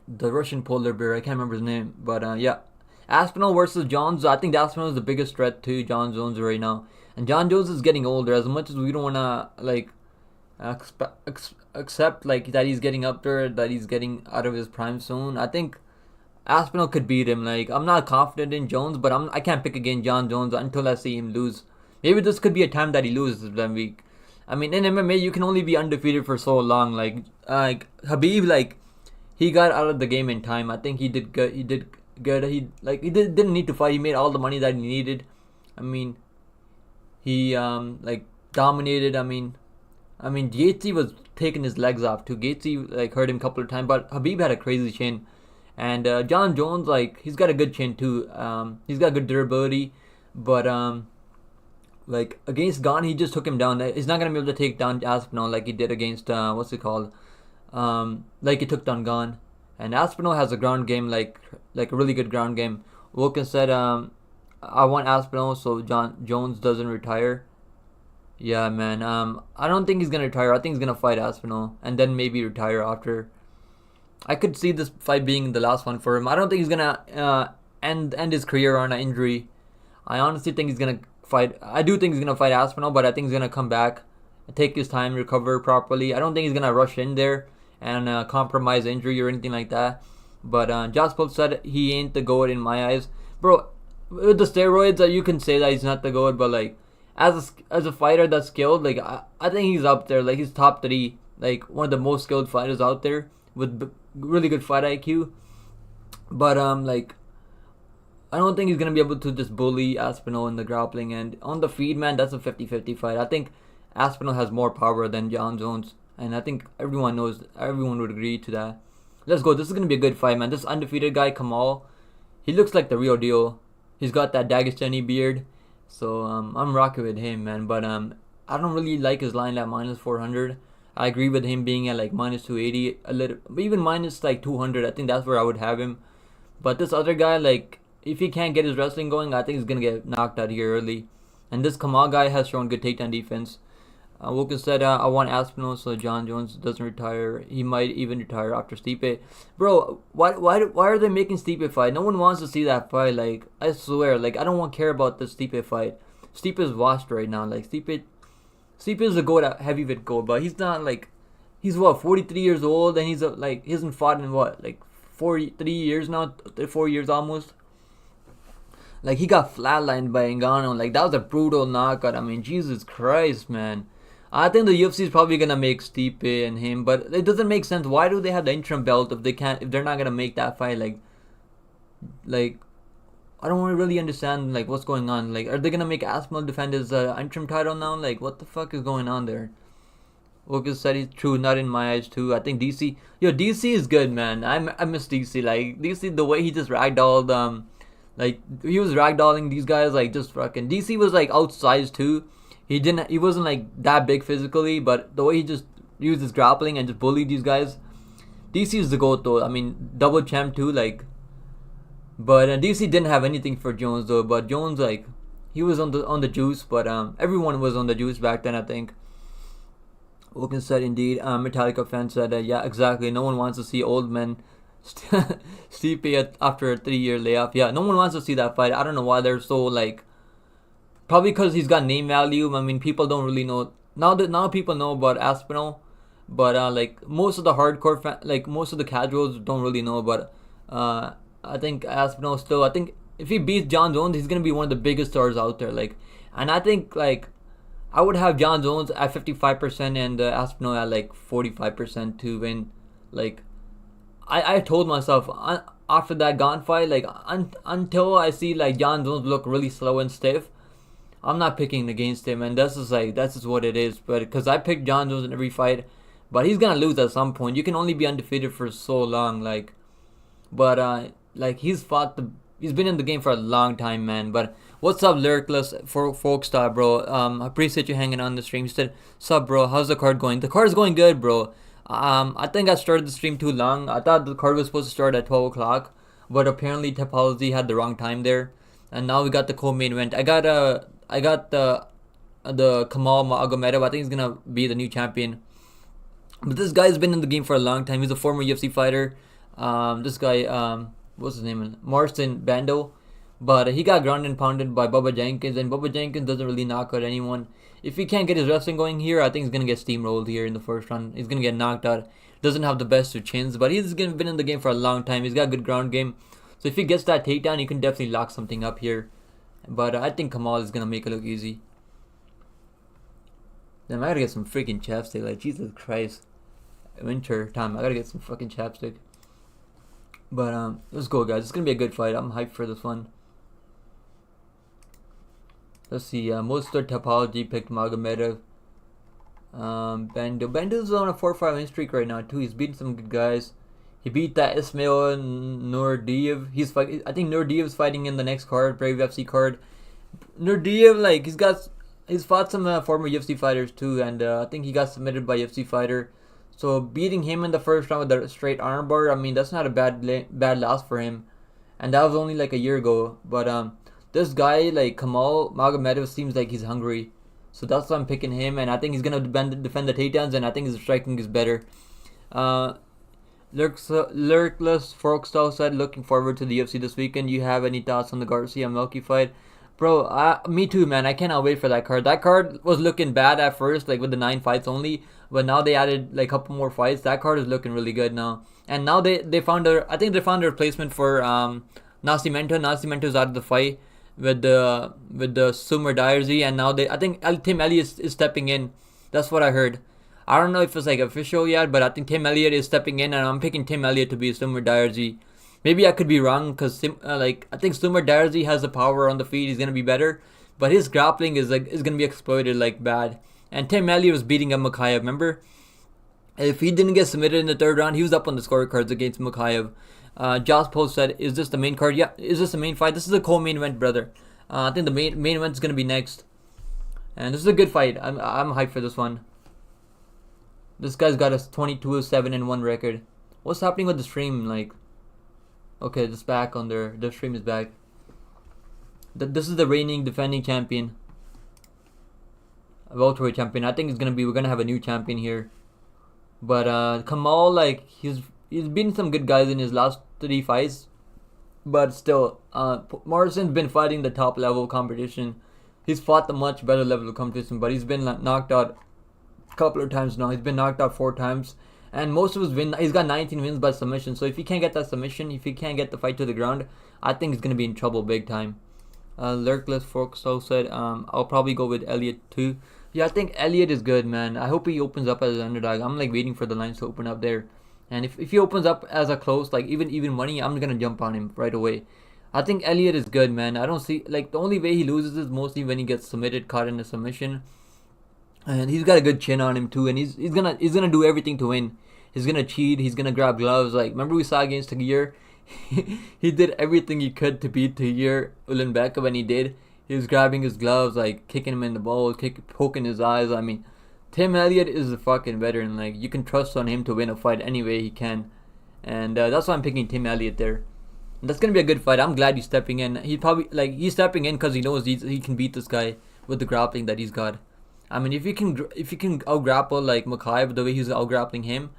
the Russian polar bear. I can't remember his name, but yeah, Aspinall versus Jones. I think Aspinall is the biggest threat to John Jones right now, and John Jones is getting older. As much as we don't wanna like accept like that he's getting up there, that he's getting out of his prime soon. I think Aspinall could beat him. Like, I'm not confident in Jones, but I can't pick against John Jones until I see him lose. Maybe this could be a time that he loses that week. I mean, in MMA, you can only be undefeated for so long. Like Habib, like he got out of the game in time. I think he did good. He did good. Didn't need to fight. He made all the money that he needed. I mean, he like dominated. I mean, Gaethje was taking his legs off too. Gaethje like hurt him a couple of times, but Habib had a crazy chin. And John Jones, like, he's got a good chin too. He's got good durability, but like against Gon, he just took him down. He's not gonna be able to take down Aspinall like he did against what's it called? Like he took down Gon. And Aspinall has a ground game, like a really good ground game. Wilkins said, I want Aspinall so John Jones doesn't retire. Yeah, man. I don't think he's gonna retire. I think he's gonna fight Aspinall and then maybe retire after. I could see this fight being the last one for him. I don't think he's gonna end his career on an injury. I honestly think he's gonna fight. I do think he's gonna fight Aspinall, but I think he's gonna come back, take his time, recover properly. I don't think he's gonna rush in there and compromise injury or anything like that. But Jaspal said he ain't the GOAT in my eyes, bro. With the steroids, you can say that he's not the GOAT, but like as a fighter that's skilled, like I think he's up there. Like he's top 3, like one of the most skilled fighters out there with really good fight IQ. But like I don't think he's gonna be able to just bully Aspinall in the grappling, and on the feed, man, that's a 50-50 fight. I think Aspinall has more power than John Jones, and I think everyone would agree to that. Let's go. This is gonna be a good fight, man. This undefeated guy Kamal, he looks like the real deal. He's got that Dagestani beard, so I'm rocking with him, man. But I don't really like his line at -400. I agree with him being at like -280, a little, even minus like 200. I think that's where I would have him. But this other guy, like, if he can't get his wrestling going, I think he's gonna get knocked out here early. And this Kamal guy has shown good takedown defense. Wilkins said, I want Aspinall so John Jones doesn't retire. He might even retire after Stipe. Bro, why are they making Stipe fight? No one wants to see that fight. Like, I swear, like, I don't want to care about the Stipe fight. Stipe is washed right now. Like, Stipe is a GOAT at heavyweight GOAT, but he's not like, he's what, 43 years old, and he's like, he hasn't fought in what, like 3 years now, 4 years almost. Like, he got flatlined by Ngannou. Like, that was a brutal knockout. I mean, Jesus Christ, man. I think the UFC is probably gonna make Stipe and him, but it doesn't make sense. Why do they have the interim belt if they're not gonna make that fight? Like I don't really understand like what's going on. Like, are they gonna make Aspinall defend his interim title now? Like, what the fuck is going on there? Lucas said he's true, not in my eyes too. I think DC is good, man. I miss DC. Like, DC, the way he just ragdolled like he was ragdolling these guys, like, just fucking. DC was like outsized too. He wasn't like that big physically, but the way he just used his grappling and just bullied these guys. DC is the GOAT though. I mean, double champ too, like. But DC didn't have anything for Jones though. But Jones, like, he was on the juice. But everyone was on the juice back then, I think. Wilkins said, indeed. Metallica fan said, yeah, exactly. No one wants to see old men Stipe after a 3-year layoff. Yeah, no one wants to see that fight. I don't know why they're so like. Probably because he's got name value. I mean, people don't really know now people know about Aspinall, but like most of the hardcore like most of the casuals don't really know about. I think Aspinall still. I think if he beats John Jones, he's gonna be one of the biggest stars out there. Like, and I think like I would have John Jones at 55% and Aspinall at like 45% to win. Like, I told myself after that gunfight, like until I see like Jon Jones look really slow and stiff, I'm not picking against him, and that's just what it is. But because I picked Jon Jones in every fight, but he's gonna lose at some point. You can only be undefeated for so long, like. But like he's been in the game for a long time, man. But what's up, Lyricless for Folkstar, bro? I appreciate you hanging on the stream. He said, "Sup, bro? How's the card going?" The card's going good, bro. I think I started the stream too long. I thought the card was supposed to start at 12 o'clock, but apparently Topology had the wrong time there, and now we got the co-main event. I got the Kamal Magomedov. I think he's gonna be the new champion. But this guy's been in the game for a long time. He's a former UFC fighter. This guy, what's his name? Marston Bando. But he got ground and pounded by Bubba Jenkins, and Bubba Jenkins doesn't really knock out anyone. If he can't get his wrestling going here, I think he's gonna get steamrolled here in the first round. He's gonna get knocked out. Doesn't have the best of chins, but he's been in the game for a long time. He's got good ground game. So if he gets that takedown, he can definitely lock something up here. But I think Kamal is gonna make it look easy. Damn, I gotta get some freaking chapstick. Like, Jesus Christ. Winter time, I gotta get some fucking chapstick. But let's go, guys. It's gonna be a good fight. I'm hyped for this one. Let's see. Most Topology picked Magomedov. Bando's on a 4-5 win streak right now too. He's beating some good guys. He beat that Ismail Nurdiev. I think Nurdiev's fighting in the next card, Brave FC card. Nurdiev, like he's fought some former UFC fighters too, and I think he got submitted by UFC fighter. So beating him in the first round with a straight armbar, I mean that's not a bad loss for him, and that was only like a year ago. But this guy like Kamal Magomedov seems like he's hungry, so that's why I'm picking him, and I think he's gonna defend the takedowns, and I think his striking is better. Lurkless Folkstall said, looking forward to the UFC this weekend. You have any thoughts on the Garcia Melky fight? Bro, me too, man. I cannot wait for that card. That card was looking bad at first, like with the 9 fights only, but now they added like a couple more fights. That card is looking really good now. And now they found I think they found a replacement for Nascimento. Nascimento's out of the fight with the Sumer Diarzy, and now I think Tim Elliott is stepping in. That's what I heard. I don't know if it's like official yet, but I think Tim Elliott is stepping in, and I'm picking Tim Elliott to be Sumer Diarzy. Maybe I could be wrong because I think Sumer Diarzy has the power on the feet. He's gonna be better, but his grappling is gonna be exploited like bad. And Tim Elliott was beating up Mikhaev. Remember, if he didn't get submitted in the third round, he was up on the scorecards against Mikhaev. Josh Post said, "Is this the main card? Yeah, is this the main fight? This is the co-main event, brother. I think the main event is gonna be next, and this is a good fight. I'm hyped for this one. This guy's got a 22-7-1 record. What's happening with the stream? Like, okay, it's back on there. The stream is back. This is the reigning defending champion, welterweight champion. I think we're gonna have a new champion here. But Kamal, like he's beaten some good guys in his last 3 fights, but still, Morrison's been fighting the top level competition. He's fought the much better level of competition, but he's been knocked out a couple of times now. He's been knocked out 4 times, and most of his wins, he's got 19 wins by submission. So if he can't get that submission, if he can't get the fight to the ground, I think he's gonna be in trouble big time. Lurkless Folkstall said, I'll probably go with Elliott too. Yeah, I think Elliott is good, man. I hope he opens up as an underdog. I'm like waiting for the lines to open up there. And if he opens up as a close, like even money, I'm gonna jump on him right away. I think Elliott is good, man. I don't see, like, the only way he loses is mostly when he gets submitted, caught in a submission. And he's got a good chin on him too, and he's gonna do everything to win. He's gonna cheat. He's gonna grab gloves. Like, remember we saw against Tagir? He did everything he could to beat Tagir Ulanbekov, and he did. He was grabbing his gloves, like kicking him in the balls, poking his eyes. I mean, Tim Elliott is a fucking veteran. Like, you can trust on him to win a fight any way he can, and that's why I'm picking Tim Elliott there. And that's gonna be a good fight. I'm glad he's stepping in. He's stepping in because he knows he can beat this guy with the grappling that he's got. I mean, if you can out grapple like Mikhaev the way he's out grappling him,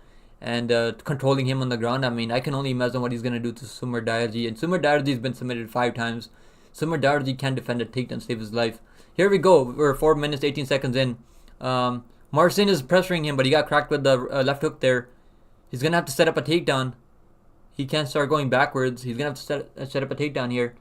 and controlling him on the ground, I mean, I can only imagine what he's gonna do to Sumer Diarzy. And Sumer Diarzy's been submitted 5 times. Sumer Diarzy can't defend a takedown, save his life. Here we go. We're 4 minutes 18 seconds in. Marcin is pressuring him, but he got cracked with the left hook there. He's gonna have to set up a takedown. He can't start going backwards. He's gonna have to set up a takedown here.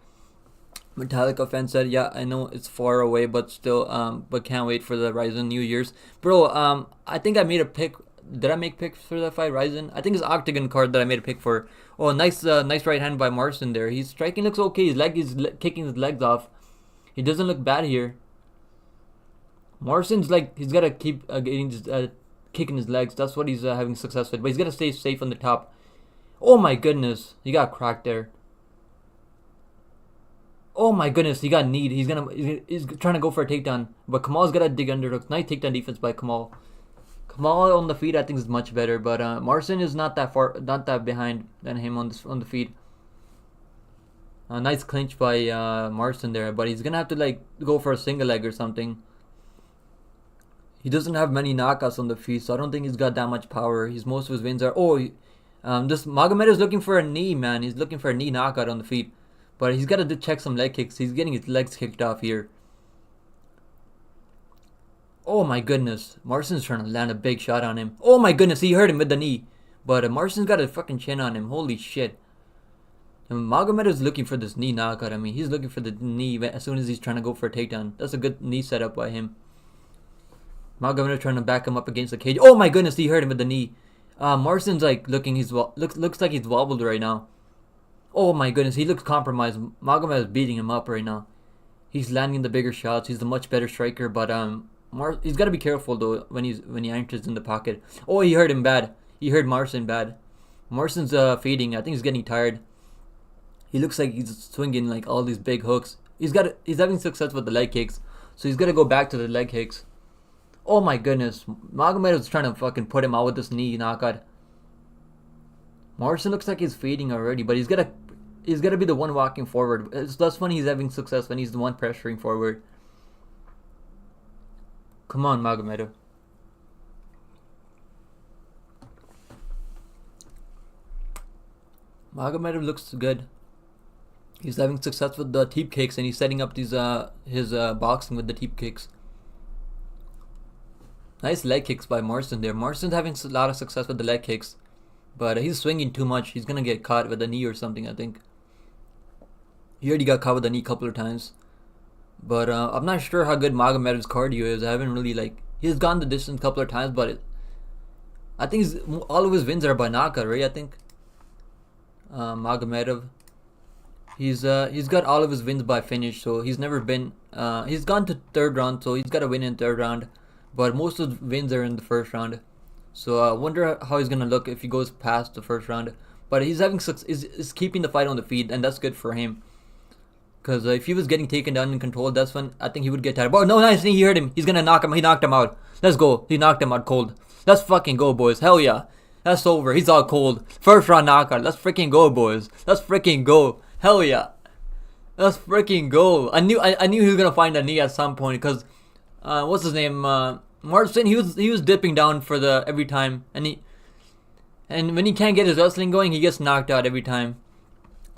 Metallica fan said, "Yeah, I know it's far away, but still, but can't wait for the Ryzen New Year's, bro." I think I made a pick Did I make picks for that fight, Ryzen? I think it's Octagon card that I made a pick for. Oh, nice right hand by Marston there. He's striking looks okay. His leg is kicking his legs off. He doesn't look bad here. Marston's like he's gotta keep kicking his legs. That's what he's having success with. But he's gotta stay safe on the top. Oh my goodness, he got cracked there. Oh my goodness, he got kneed. He's trying to go for a takedown, but Kamal's gotta dig under. Nice takedown defense by Kamal. Kamal on the feet, I think, is much better, but Marston is not that behind than him on the feet. Nice clinch by Marston there, but he's gonna have to like go for a single leg or something. He doesn't have many knockouts on the feet, so I don't think he's got that much power. Most of his wins are this Magomed is looking for a knee, man. He's looking for a knee knockout on the feet. But he's got to check some leg kicks. He's getting his legs kicked off here. Oh my goodness. Marston's trying to land a big shot on him. Oh my goodness, he hurt him with the knee. But Marston's got a fucking chin on him. Holy shit. And Magomed is looking for this knee knockout. I mean, he's looking for the knee as soon as he's trying to go for a takedown. That's a good knee setup by him. Magomed is trying to back him up against the cage. Oh my goodness, he hurt him with the knee. Marston's like looks like he's wobbled right now. Oh my goodness, he looks compromised. Magomed is beating him up right now. He's landing the bigger shots. He's the much better striker, but he's got to be careful though when he enters in the pocket. Oh, he hurt him bad. He hurt Marston bad. Marston's fading. I think he's getting tired. He looks like he's swinging like all these big hooks. He's having success with the leg kicks, so he's got to go back to the leg kicks. Oh my goodness, Magomed is trying to fucking put him out with this knee knockout. Marston looks like he's fading already, but he's gotta be the one walking forward. It's less funny he's having success when he's the one pressuring forward. Come on, Magomed. Magomed looks good. He's having success with the teep kicks, and he's setting up these his boxing with the teep kicks. Nice leg kicks by Marston there. Marston's having a lot of success with the leg kicks. But he's swinging too much. He's going to get caught with a knee or something, I think. He already got caught with a knee a couple of times. But I'm not sure how good Magomedov's cardio is. I haven't really, he's gone the distance a couple of times, but I think all of his wins are by knockout, right? I think. Magomedov. He's got all of his wins by finish, so he's never been... he's gone to third round, so he's got to win in third round. But most of the wins are in the first round. So I wonder how he's going to look if he goes past the first round. But he's having is keeping the fight on the feet, and that's good for him. Because if he was getting taken down and controlled, that's when I think he would get tired. Oh, no, nice. He hurt him. He's going to knock him. He knocked him out. Let's go. He knocked him out cold. Let's fucking go, boys. Hell yeah. That's over. He's all cold. First round knockout. Let's freaking go, boys. Let's freaking go. Hell yeah. Let's freaking go. I knew he was going to find a knee at some point. Because, what's his name? Marston, he was dipping down for the every time, and when he can't get his wrestling going, he gets knocked out every time.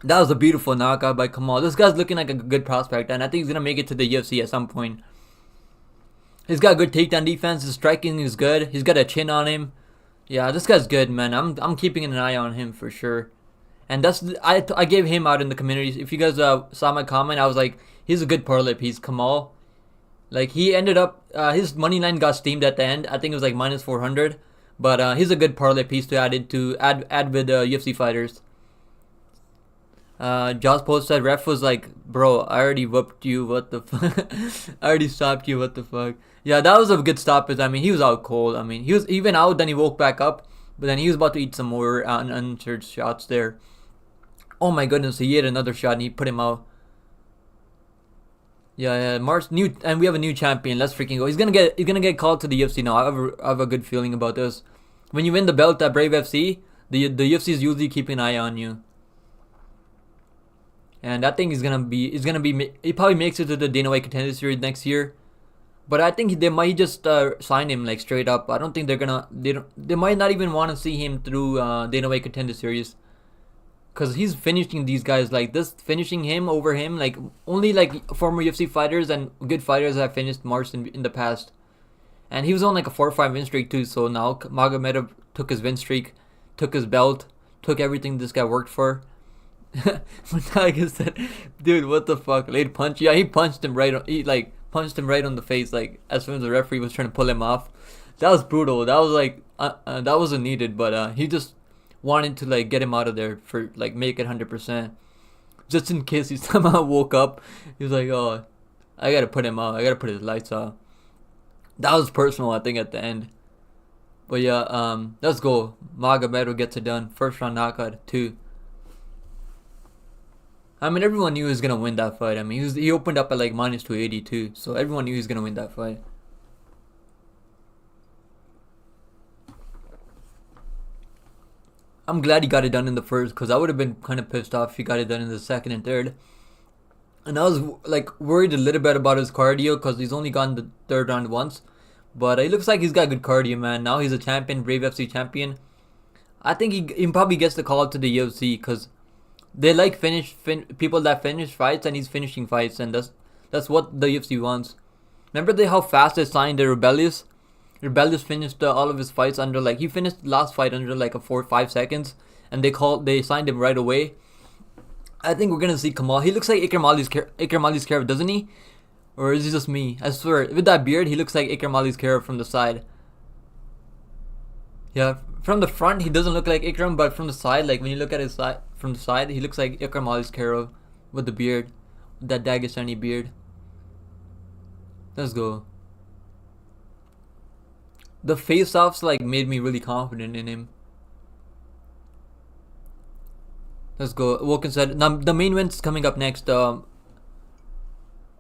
That was a beautiful knockout by Kamal. This guy's looking like a good prospect, and I think he's gonna make it to the UFC at some point. He's got good takedown defense. His striking is good. He's got a chin on him. Yeah, this guy's good, man. I'm keeping an eye on him for sure. And I gave him out in the community. If you guys saw my comment, I was like, he's a good parlay piece, Kamal. Like, he ended up, his money line got steamed at the end. I think it was like minus 400. But he's a good parlay piece to add with UFC fighters. Josh Post said, ref was like, bro, I already whooped you, what the fuck? I already stopped you, what the fuck? Yeah, that was a good stoppage. I mean, he was out cold. I mean, he was even out, then he woke back up. But then he was about to eat some more unanswered shots there. Oh my goodness, he hit another shot and he put him out. Yeah, and we have a new champion. Let's freaking go. He's gonna get called to the UFC now. I have a good feeling about this. When you win the belt at Brave FC, the UFC is usually keeping an eye on you. And I think he probably makes it to the Dana White Contender Series next year. But I think they might just sign him like straight up. I don't think they might not even want to see him through Dana White Contender Series. Because he's finishing these guys like this, finishing him over him. Like, only like former UFC fighters and good fighters have finished Marston in the past. And he was on like a 4 or 5 win streak too. So now Magomedov took his win streak, took his belt, took everything this guy worked for. Metallica said, dude, what the fuck? Late punch. Yeah, he punched him right on the face, like, as soon as the referee was trying to pull him off. That was brutal. That was like that wasn't needed, but he just wanted to like get him out of there for like make it 100%, just in case he somehow woke up. He was like, oh, I gotta put him out. I gotta put his lights out. That was personal, I think, at the end. But yeah, let's go. Magomedov gets it done. First round knockout too. I mean, everyone knew he was gonna win that fight. I mean, he opened up at like minus 280 too, so everyone knew he was gonna win that fight. I'm glad he got it done in the first, because I would have been kind of pissed off if he got it done in the second and third. And I was like worried a little bit about his cardio, because he's only gone the third round once. But it looks like he's got good cardio, man. Now he's a champion, Brave FC champion. I think he probably gets the call to the UFC, because they like people that finish fights, and he's finishing fights, and that's what the UFC wants. Remember how fast they signed the Rebellious? Rebellious finished all of his fights under like, he finished the last fight under like a 4 or 5 seconds, and they signed him right away. I think we're gonna see Kamal. He looks like Ikram Ali's character, doesn't he? Or is it just me? I swear, with that beard, he looks like Ikram Ali's character from the side. Yeah, from the front, he doesn't look like Ikram, but from the side, like when you look at his side, from the side, he looks like Ikram Ali's character with the beard, that Dagestani beard. Let's go. The face-offs like made me really confident in him. Let's go. Woken said, now the main event's coming up next.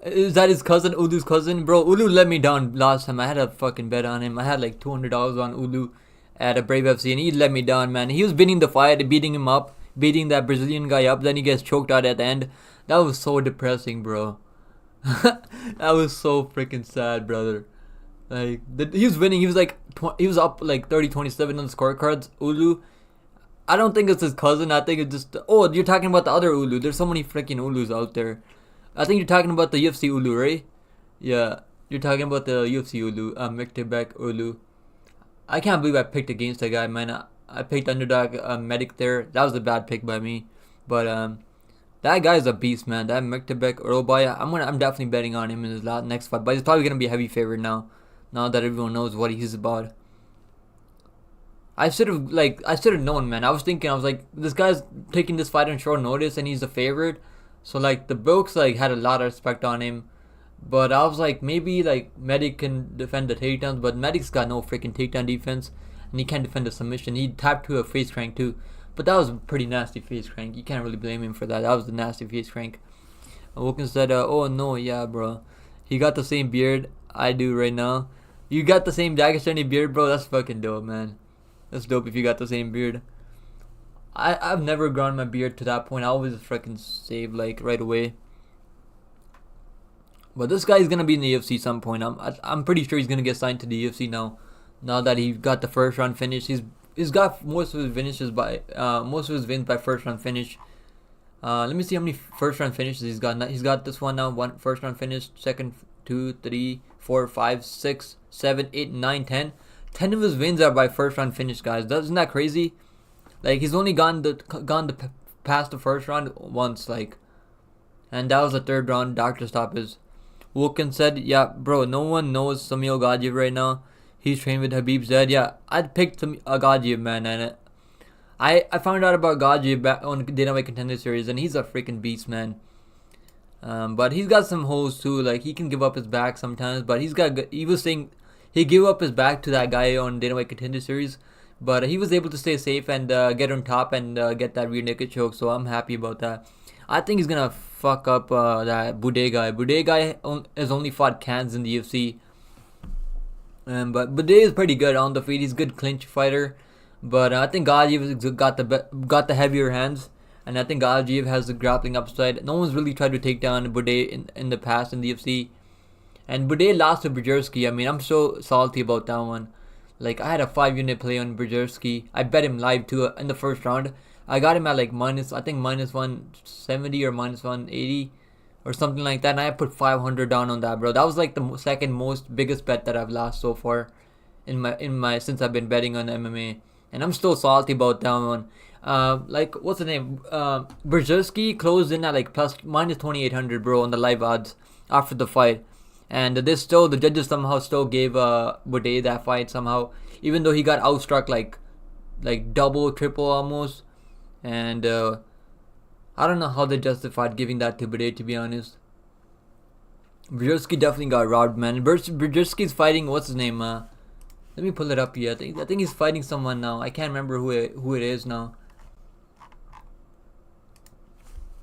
Is that his cousin, Ulu's cousin? Bro, Ulu let me down last time. I had a fucking bet on him. I had like $200 on Ulu at a Brave FC, and he let me down, man. He was winning the fight, beating him up, beating that Brazilian guy up. Then he gets choked out at the end. That was so depressing, bro. That was so freaking sad, brother. Like, he was winning. He was like, he was up like 30-27 on the scorecards. Ulu. I don't think it's his cousin. I think it's just. Oh, you're talking about the other Ulu. There's so many freaking Ulus out there. I think you're talking about the UFC Ulu, right? Yeah, you're talking about the UFC Ulu. Mektebek Ulu. I can't believe I picked against that guy, man. I picked underdog medic there. That was a bad pick by me, but that guy's a beast, man. That Mektebek Urobaya. I'm definitely betting on him in his next fight, but he's probably gonna be a heavy favorite now. Now that everyone knows what he's about. I should have known, man. I was like, this guy's taking this fight on short notice, and he's a favorite. So like the books like had a lot of respect on him. But I was like, maybe like Medic can defend the takedowns, but Medic's got no freaking takedown defense, and he can't defend the submission. He tapped to a face crank too, but that was a pretty nasty face crank. You can't really blame him for that. That was the nasty face crank. Woken said, oh no, yeah, bro. He got the same beard I do right now. You got the same Dagestani beard, bro? That's fucking dope, man. That's dope if you got the same beard. I've never grown my beard to that point. I always freaking save like right away. But this guy's gonna be in the UFC some point. I'm pretty sure he's gonna get signed to the UFC now. Now that he got the first round finish, he's got most of his wins by first round finish. Let me see how many first round finishes he's got. He's got this one now. One first round finish, second, 2, 3, 4, 5, 6, 7, 8, 9, 10. 10 of his wins are by first round finish, guys. Isn't that crazy? Like, he's only gone past the first round once, like, and that was the third round doctor stoppage. Woken said, yeah, bro, no one knows Samuel Gadzhiev right now. He's trained with Habib Zed. Yeah, I'd picked Gadzhiev, man, and I found out about Gadzhiev back on Dana White Contender Series, and he's a freaking beast, man. But he's got some holes too. Like, he can give up his back sometimes, but he was saying he gave up his back to that guy on Dana White Contender Series, but he was able to stay safe and get on top and get that rear naked choke. So I'm happy about that. I think he's gonna fuck up that Boudet guy. Boudet guy has only fought cans in the UFC, but Boudet is pretty good on the feet. He's a good clinch fighter, but I think Gadzhiev got the heavier hands. And I think Gadzhiev has the grappling upside. No one's really tried to take down Boudet in the past in the UFC. And Boudet lost to Brzezinski. I mean, I'm so salty about that one. Like, I had a 5-unit play on Brzezinski. I bet him live too in the first round. I got him at like minus 170 or minus 180 or something like that. And I put 500 down on that, bro. That was like the second most biggest bet that I've lost so far in my since I've been betting on MMA. And I'm still salty about that one. Like, what's the name? Brzezinski closed in at like minus 2,800, bro, on the live odds after the fight. And the judges somehow still gave Boudet that fight somehow, even though he got outstruck like double, triple almost. And I don't know how they justified giving that to Boudet, to be honest. Brzezinski definitely got robbed, man. Brzezinski's fighting, what's his name? Let me pull it up here. I think he's fighting someone now. I can't remember who it is now.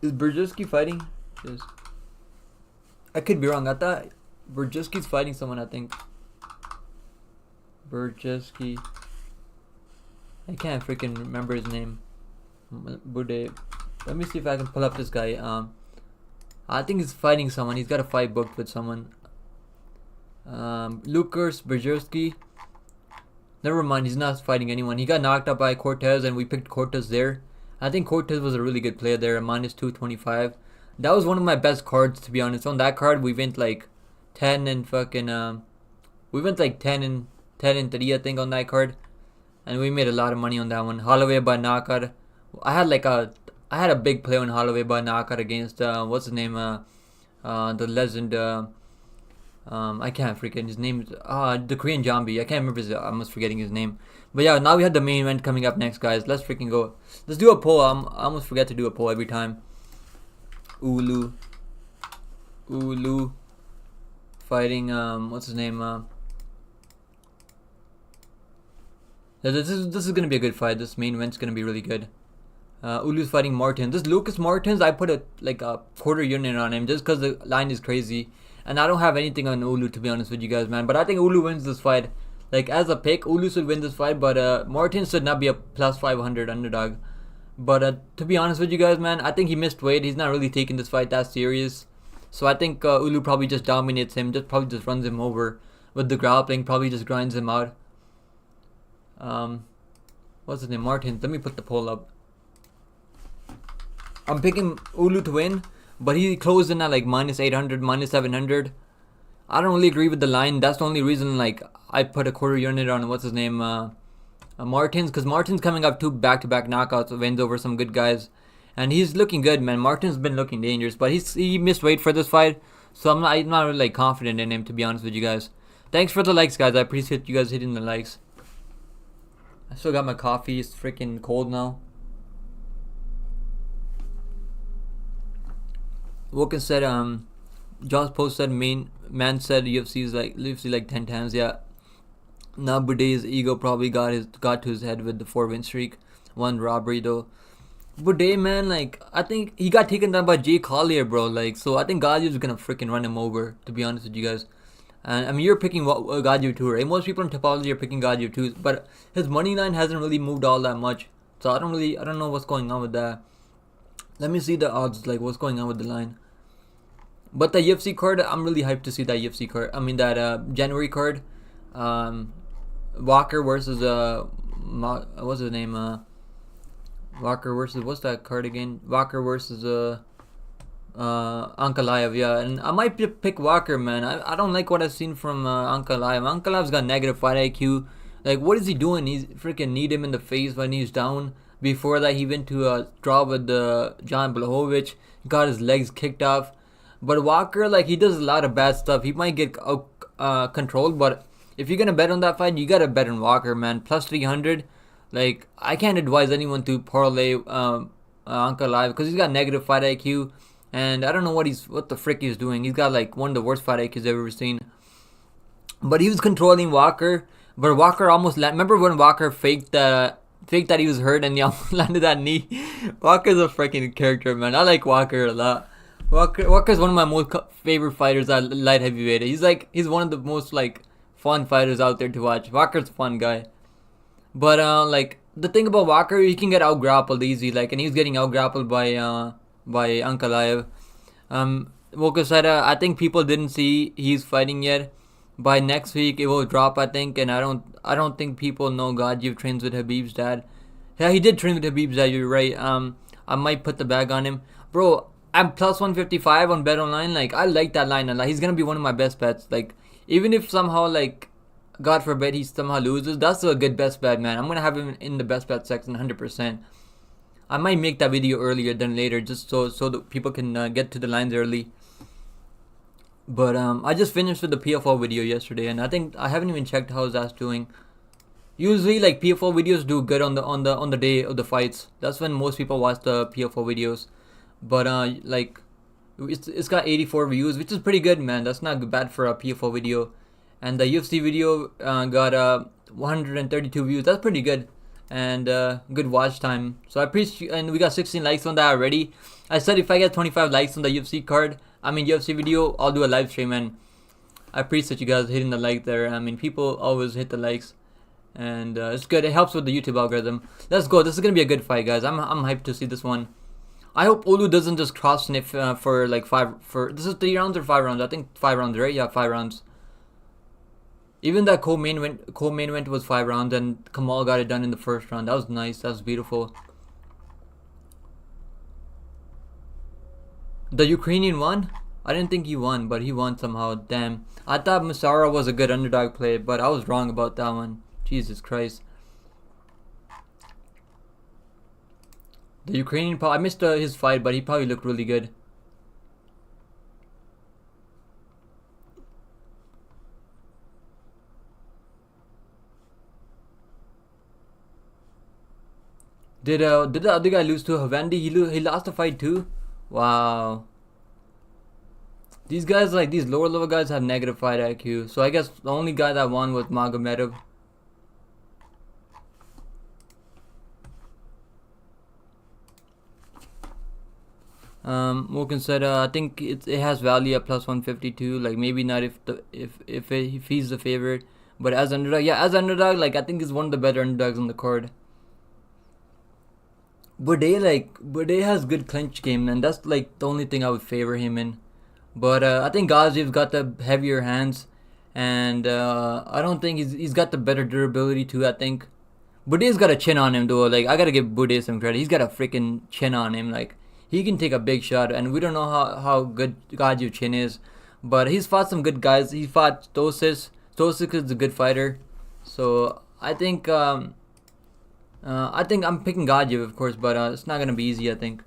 Is Brzezinski fighting? Yes. I could be wrong. I thought Brzezinski's fighting someone, I think. Brzezinski. I can't freaking remember his name. Boudet. Let me see if I can pull up this guy. I think he's fighting someone. He's got a fight booked with someone. Lukas Brzezinski. Never mind, he's not fighting anyone. He got knocked out by Cortez, and we picked Cortez there. I think Cortez was a really good player there, minus 225. That was one of my best cards, to be honest. On that card, we went like 10 and fucking we went like 10 and 3, I think, on that card, and we made a lot of money on that one. Holloway by knockout. I had a big play on Holloway by knockout against what's his name? The legend. I can't freaking his name. The Korean zombie. I can't remember his. I'm almost forgetting his name. But yeah, now we have the main event coming up next, guys. Let's freaking go. Let's do a poll. I almost forget to do a poll every time. Ulu fighting what's his name? This is gonna be a good fight. This main event's gonna be really good. Ulu's fighting Martins. This Lucas Martins, I put a quarter unit on him just because the line is crazy. And I don't have anything on Ulu, to be honest with you guys, man. But I think Ulu wins this fight. Like, as a pick, Ulu should win this fight. But Martins should not be a plus 500 underdog. But to be honest with you guys, man, I think he missed weight. He's not really taking this fight that serious. So I think Ulu probably just dominates him. Probably just runs him over with the grappling. Probably just grinds him out. What's his name? Martins. Let me put the poll up. I'm picking Ulu to win, but he closed in at like minus 800, minus 700. I don't really agree with the line. That's the only reason like I put a quarter unit on what's his name, Martins, because Martins coming up 2 back-to-back knockouts, wins over some good guys, and he's looking good, man. Martins been looking dangerous, but he missed weight for this fight, so I'm not really like confident in him, to be honest with you guys. Thanks for the likes, guys. I appreciate you guys hitting the likes. I still got my coffee. It's freaking cold now. Woken said, Josh Post said, man said UFC like 10 times. Yeah. Now Boudet's ego probably got to his head with the 4-win streak. 1 robbery though. Boudet, man, like, I think he got taken down by Jay Collier, bro. Like, so I think Gadzhiv's gonna freaking run him over, to be honest with you guys. And I mean, you're picking Gadzhiv too, right? Most people in Tapology are picking Gadzhiv too, but his money line hasn't really moved all that much. So I don't know what's going on with that. Let me see the odds, like what's going on with the line. But the UFC card, I'm really hyped to see that UFC card. I mean that January card. Walker versus what's his name? Walker versus, what's that card again? Walker versus Ankalaev, yeah. And I might pick Walker, man. I don't like what I've seen from Ankalaev. Ankalaev's got negative fight IQ. Like, what is he doing? He's freaking kneed him in the face when he's down. Before that, he went to a draw with Jan Blachowicz. Got his legs kicked off. But Walker, like, he does a lot of bad stuff. He might get controlled, but if you're gonna bet on that fight, you gotta bet on Walker, man. Plus 300. Like, I can't advise anyone to parlay Ankalaev because he's got negative fight IQ, and I don't know what the frick he's doing. He's got like one of the worst fight IQs I've ever seen. But he was controlling Walker, but Walker almost remember when Walker faked that he was hurt and he almost landed that knee. Walker's a freaking character, man. I like Walker a lot. Walker's one of my most favorite fighters at light heavyweight. He's one of the most like fun fighters out there to watch. Walker's a fun guy. But like the thing about Walker, he can get out grappled easy, like, and he was getting out grappled by Ankalaev. Woka said, I think people didn't see he's fighting yet. By next week it will drop, I think, and I don't think people know Gadzhiv trains with Khabib's dad. Yeah, he did train with Khabib's dad, you're right. I might put the bag on him. Bro, I'm plus 155 on BetOnline. Like, I like that line a lot. He's gonna be one of my best bets. Like, even if somehow, like, God forbid he somehow loses, that's a good best bet, man. I'm gonna have him in the best bet section 100%. I might make that video earlier than later, just so that people can get to the lines early. But I just finished with the PFL video yesterday, and I think I haven't even checked how that's doing. Usually, like PFL videos do good on the day of the fights. That's when most people watch the PFL videos. But like it's got 84 views, which is pretty good, man. That's not bad for a PFL video. And the UFC video got 132 views. That's pretty good, and good watch time. So I appreciate, and we got 16 likes on that already. I said if I get 25 likes on the UFC video, I'll do a live stream, and I appreciate you guys hitting the like there. I mean, people always hit the likes, and it's good. It helps with the YouTube algorithm. Let's go. This is gonna be a good fight, guys. I'm hyped to see this one. I hope Olu doesn't just cross sniff for like this is 3 rounds or 5 rounds. I think 5 rounds, right? Yeah, 5 rounds. Even that co-main event was 5 rounds, and Kamal got it done in the first round. That was nice. That was beautiful. The Ukrainian won? I didn't think he won, but he won somehow. Damn. I thought Masara was a good underdog play, but I was wrong about that one. Jesus Christ. The Ukrainian, I missed his fight, but he probably looked really good. Did the other guy lose to Havendi? He lost the fight too? Wow. These guys, like these lower level guys, have negative fight IQ. So I guess the only guy that won was Magomedov. Woken said, I think it has value at plus 152. Like maybe not if he's the favorite, but as underdog, yeah, as underdog, like I think he's one of the better underdogs on the card. Boudet has good clinch game, and that's like the only thing I would favor him in. But I think Gaziev's got the heavier hands, and I don't think he's got the better durability too. I think Boudet's got a chin on him though. Like I gotta give Boudet some credit. He's got a freaking chin on him. Like he can take a big shot, and we don't know how good Gaziev's chin is, but he's fought some good guys. He fought Stosis. Stosis is a good fighter, so I think I'm picking Gadzhiev, of course, but it's not gonna be easy. I think.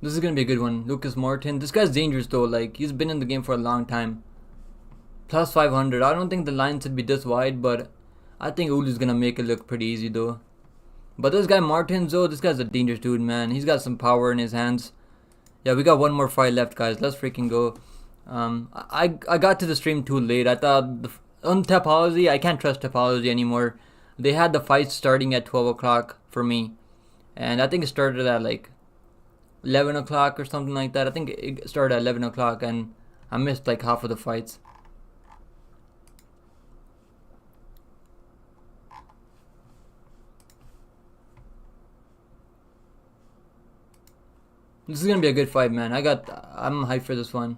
This is gonna be a good one. Lucas Martin. This guy's dangerous though. Like he's been in the game for a long time. Plus 500. I don't think the line should be this wide, but I think Ulu's gonna make it look pretty easy though. But this guy Martins though, this guy's a dangerous dude, man. He's got some power in his hands. Yeah, we got one more fight left, guys. Let's freaking go. I got to the stream too late. I thought on Tapology, I can't trust Tapology anymore. They had the fight starting at 12 o'clock for me, and I think it started at like 11 o'clock or something like that. I think it started at 11 o'clock, and I missed like half of the fights. This is gonna be a good fight, man. I'm hyped for this one.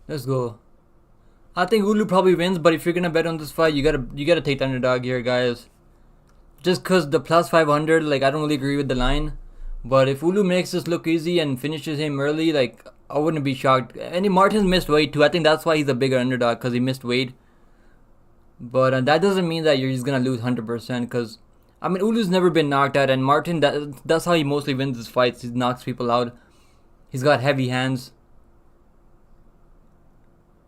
Let's go. I think Ulu probably wins, but if you're gonna bet on this fight, you gotta take the underdog here, guys. Just cause the plus 500, like I don't really agree with the line, but if Ulu makes this look easy and finishes him early, like I wouldn't be shocked. And Martin's missed weight too. I think that's why he's a bigger underdog, cause he missed weight. But that doesn't mean that you're just gonna lose 100%. Cause I mean Ulu's never been knocked out, and Martin that's how he mostly wins his fights. He knocks people out. He's got heavy hands.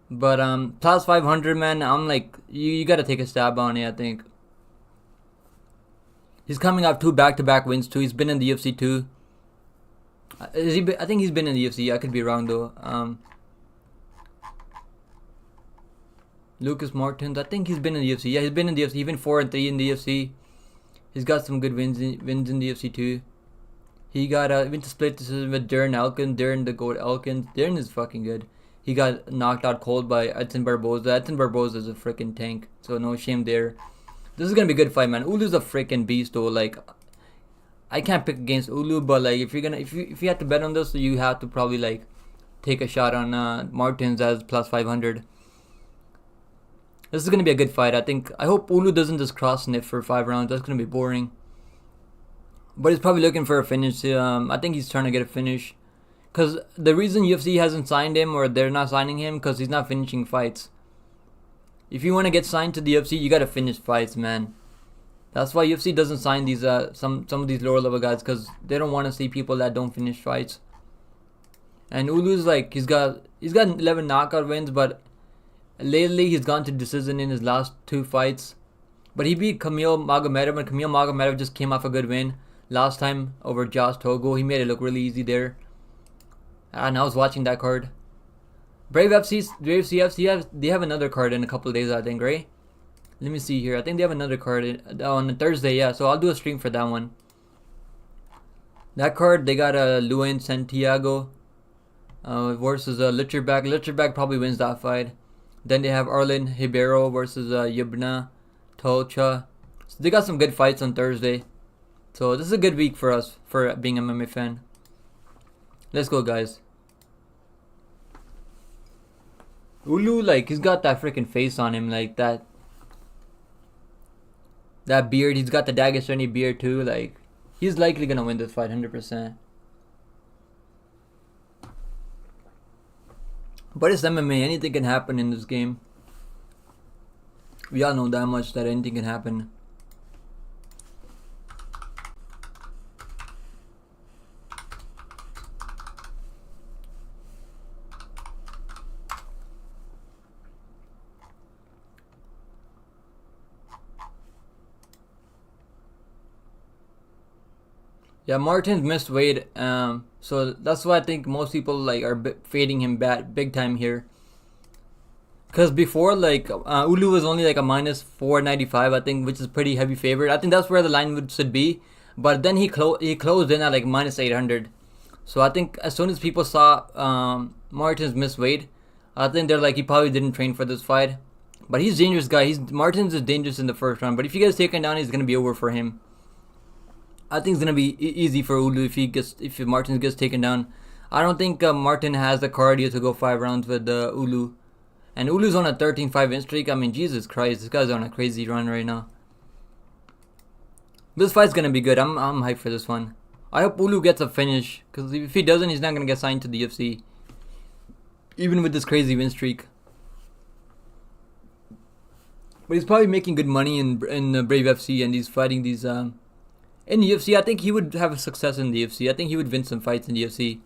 But plus 500, man. I'm like you gotta take a stab on it. I think. He's coming off 2 back-to-back wins too. He's been in the UFC too. I think he's been in the UFC. I could be wrong though. Lucas Martins. I think he's been in the UFC. Yeah, he's been in the UFC. He's been 4-3 in the UFC. He's got some good wins in the UFC too. He got went to split decision with Darren Elkins. Darren the GOAT Elkins. Darren is fucking good. He got knocked out cold by Edson Barboza. Edson Barboza is a freaking tank. So no shame there. This is gonna be a good fight, man. Ulu's a freaking beast, though. Like, I can't pick against Ulu, but like, if you have to bet on this, you have to probably like take a shot on Martins as plus 500. This is gonna be a good fight. I hope Ulu doesn't just cross sniff for 5 rounds. That's gonna be boring. But he's probably looking for a finish. I think he's trying to get a finish. Cause the reason UFC hasn't signed him, or they're not signing him, cause he's not finishing fights. If you want to get signed to the UFC, you gotta finish fights, man. That's why UFC doesn't sign these some of these lower level guys, cause they don't want to see people that don't finish fights. And Ulu's like he's got 11 knockout wins, but lately he's gone to decision in his last 2 fights. But he beat Kamil Magomedov, and Kamil Magomedov just came off a good win last time over Josh Togo. He made it look really easy there. And I was watching that card. Brave CFC, they have another card in a couple of days, I think, right? Let me see here. I think they have another card on Thursday, yeah. So I'll do a stream for that one. That card, they got Luan Santiago versus Litcherback. Litcherback probably wins that fight. Then they have Arlen Ribeiro versus Yubna Tolcha. So they got some good fights on Thursday. So this is a good week for us, for being a MMA fan. Let's go, guys. Ulu, like, he's got that freaking face on him, like that beard. He's got the Dagestani beard too. Like, he's likely gonna win this fight 100%. But it's MMA. Anything can happen in this game. We all know that much, that anything can happen. Yeah, Martin's missed weight, so that's why I think most people like are fading him big time here. Cause before, like, Ulu was only like a minus 495, I think, which is pretty heavy favorite. I think that's where the line should be, but then he closed in at like minus 800. So I think as soon as people saw Martin's missed weight, I think they're like, he probably didn't train for this fight. But he's a dangerous guy. Martin's is dangerous in the first round, but if he gets taken down, it's gonna be over for him. I think it's gonna be easy for Ulu if Martin gets taken down. I don't think Martin has the cardio to go 5 rounds with Ulu, and Ulu's on a 13-5 win streak. I mean, Jesus Christ, this guy's on a crazy run right now. This fight's gonna be good. I'm hyped for this one. I hope Ulu gets a finish, because if he doesn't, he's not gonna get signed to the UFC, even with this crazy win streak. But he's probably making good money in Brave FC, and he's fighting these. In the UFC, I think he would have a success in the UFC. I think he would win some fights in the UFC.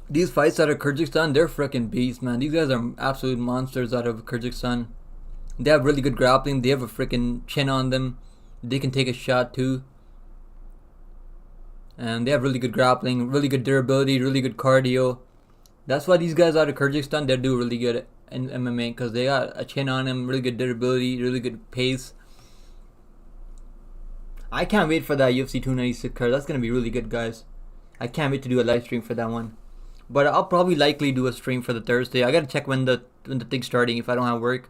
These fights out of Kyrgyzstan, they're freaking beasts, man. These guys are absolute monsters out of Kyrgyzstan. They have really good grappling. They have a freaking chin on them. They can take a shot too. And they have really good grappling, really good durability, really good cardio. That's why these guys out of Kyrgyzstan, they do really good in MMA, because they got a chin on them, really good durability, really good pace. I can't wait for that UFC 296 card. That's gonna be really good, guys. I can't wait to do a live stream for that one. But I'll probably likely do a stream for the Thursday. I gotta check when the thing's starting. If I don't have work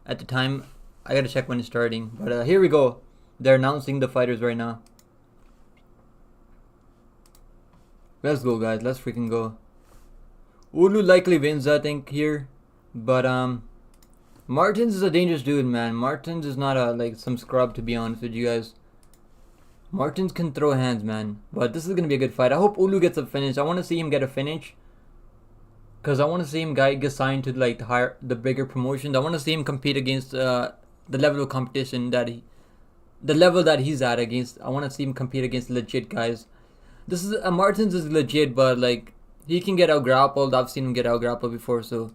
at the time, I gotta check when it's starting. But here we go. They're announcing the fighters right now. Let's go, guys. Let's freaking go. Ulu likely wins, I think, here. But Martins is a dangerous dude, man. Martins is not like some scrub, to be honest with you guys. Martins can throw hands, man. But this is gonna be a good fight. I hope Ulu gets a finish. I want to see him get a finish, cause I want to see him get signed to like the bigger promotions. I want to see him compete against the level of competition the level that he's at against. I want to see him compete against legit guys. This is Martins is legit, but like he can get out grappled. I've seen him get out grappled before, so.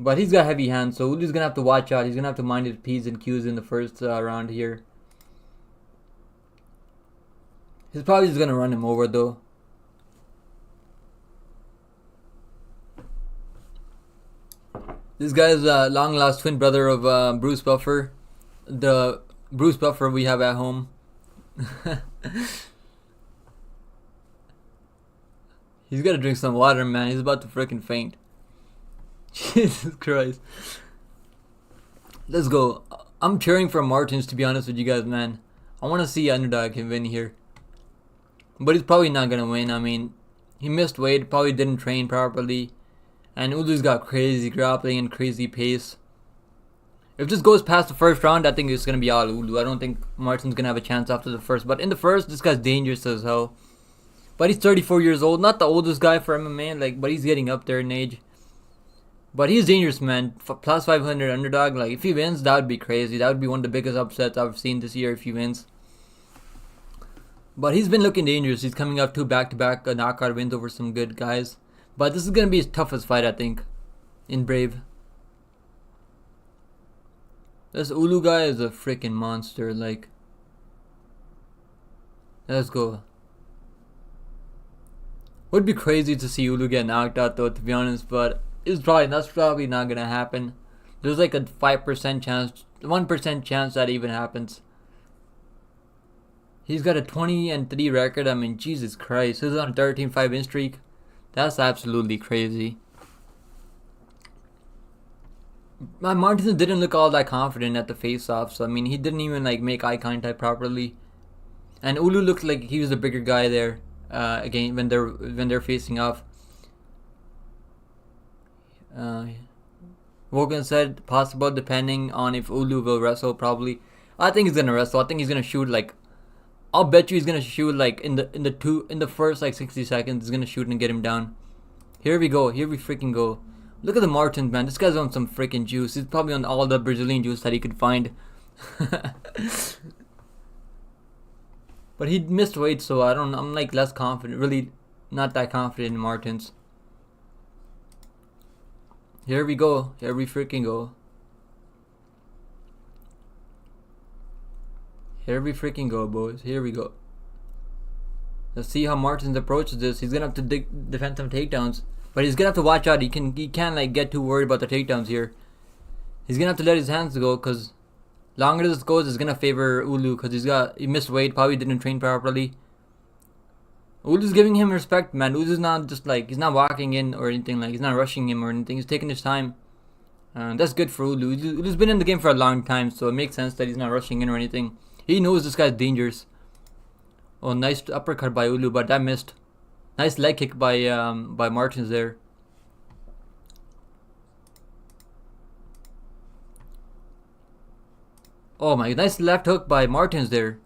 But he's got heavy hands, so Ulu's gonna have to watch out. He's gonna have to mind his P's and Q's in the first round here. He's probably just gonna run him over though. This guy's long lost twin brother of Bruce Buffer, the Bruce Buffer we have at home. He's gotta drink some water, man. He's about to freaking faint. Jesus Christ. Let's go. I'm cheering for Martins, to be honest with you guys, man. I want to see Underdog can win here. But he's probably not going to win. I mean, He missed weight, probably didn't train properly. And Ulu's got crazy grappling and crazy pace. If this goes past the first round, I think it's going to be all Ulu. I don't think Martin's going to have a chance after the first. But in the first, this guy's dangerous as hell. But he's 34 years old. Not the oldest guy for MMA, but he's getting up there in age. But he's dangerous, man. Plus 500 underdog. If he wins, that would be crazy. That would be one of the biggest upsets I've seen this year if he wins. But he's been looking dangerous. He's coming up 2 back-to-back knockout wins over some good guys. But this is going to be his toughest fight, I think, in Brave. This Ulu guy is a freaking monster. Let's go. Would be crazy to see Ulu get knocked out, though, to be honest. But that's probably not going to happen. There's a 5% chance, 1% chance that even happens. He's got a 20-3 record. I mean, Jesus Christ. He's on a 13-5 win streak. That's absolutely crazy. Martinez didn't look all that confident at the face-off. So, I mean, he didn't even make eye contact properly. And Ulu looked like he was the bigger guy there. Again, when they're facing off. Wogan said possible depending on if Ulu will wrestle. Probably. I think he's gonna wrestle. I think he's gonna shoot I'll bet you he's gonna shoot in the first 60 seconds. He's gonna shoot and get him down. Here we go. Here we freaking go. Look at the Martins, man. This guy's on some freaking juice. He's probably on all the Brazilian juice that he could find. But he missed weight, so I'm less confident. Really not that confident in Martins. Here we go. Here we freaking go. Here we freaking go, boys. Here we go. Let's see how Martins approaches this. He's gonna have to defend some takedowns, but he's gonna have to watch out. He can't get too worried about the takedowns here. He's gonna have to let his hands go, cause longer this goes, it's gonna favor Ulu, cause he missed weight, probably didn't train properly. Ulu's giving him respect, man. Ulu's not just he's not walking in or anything, he's not rushing him or anything. He's taking his time. That's good for Ulu. Ulu's been in the game for a long time, so it makes sense that he's not rushing in or anything. He knows this guy's dangerous. Oh, nice uppercut by Ulu, but that missed. Nice leg kick by Martins there. Oh my, nice left hook by Martins there.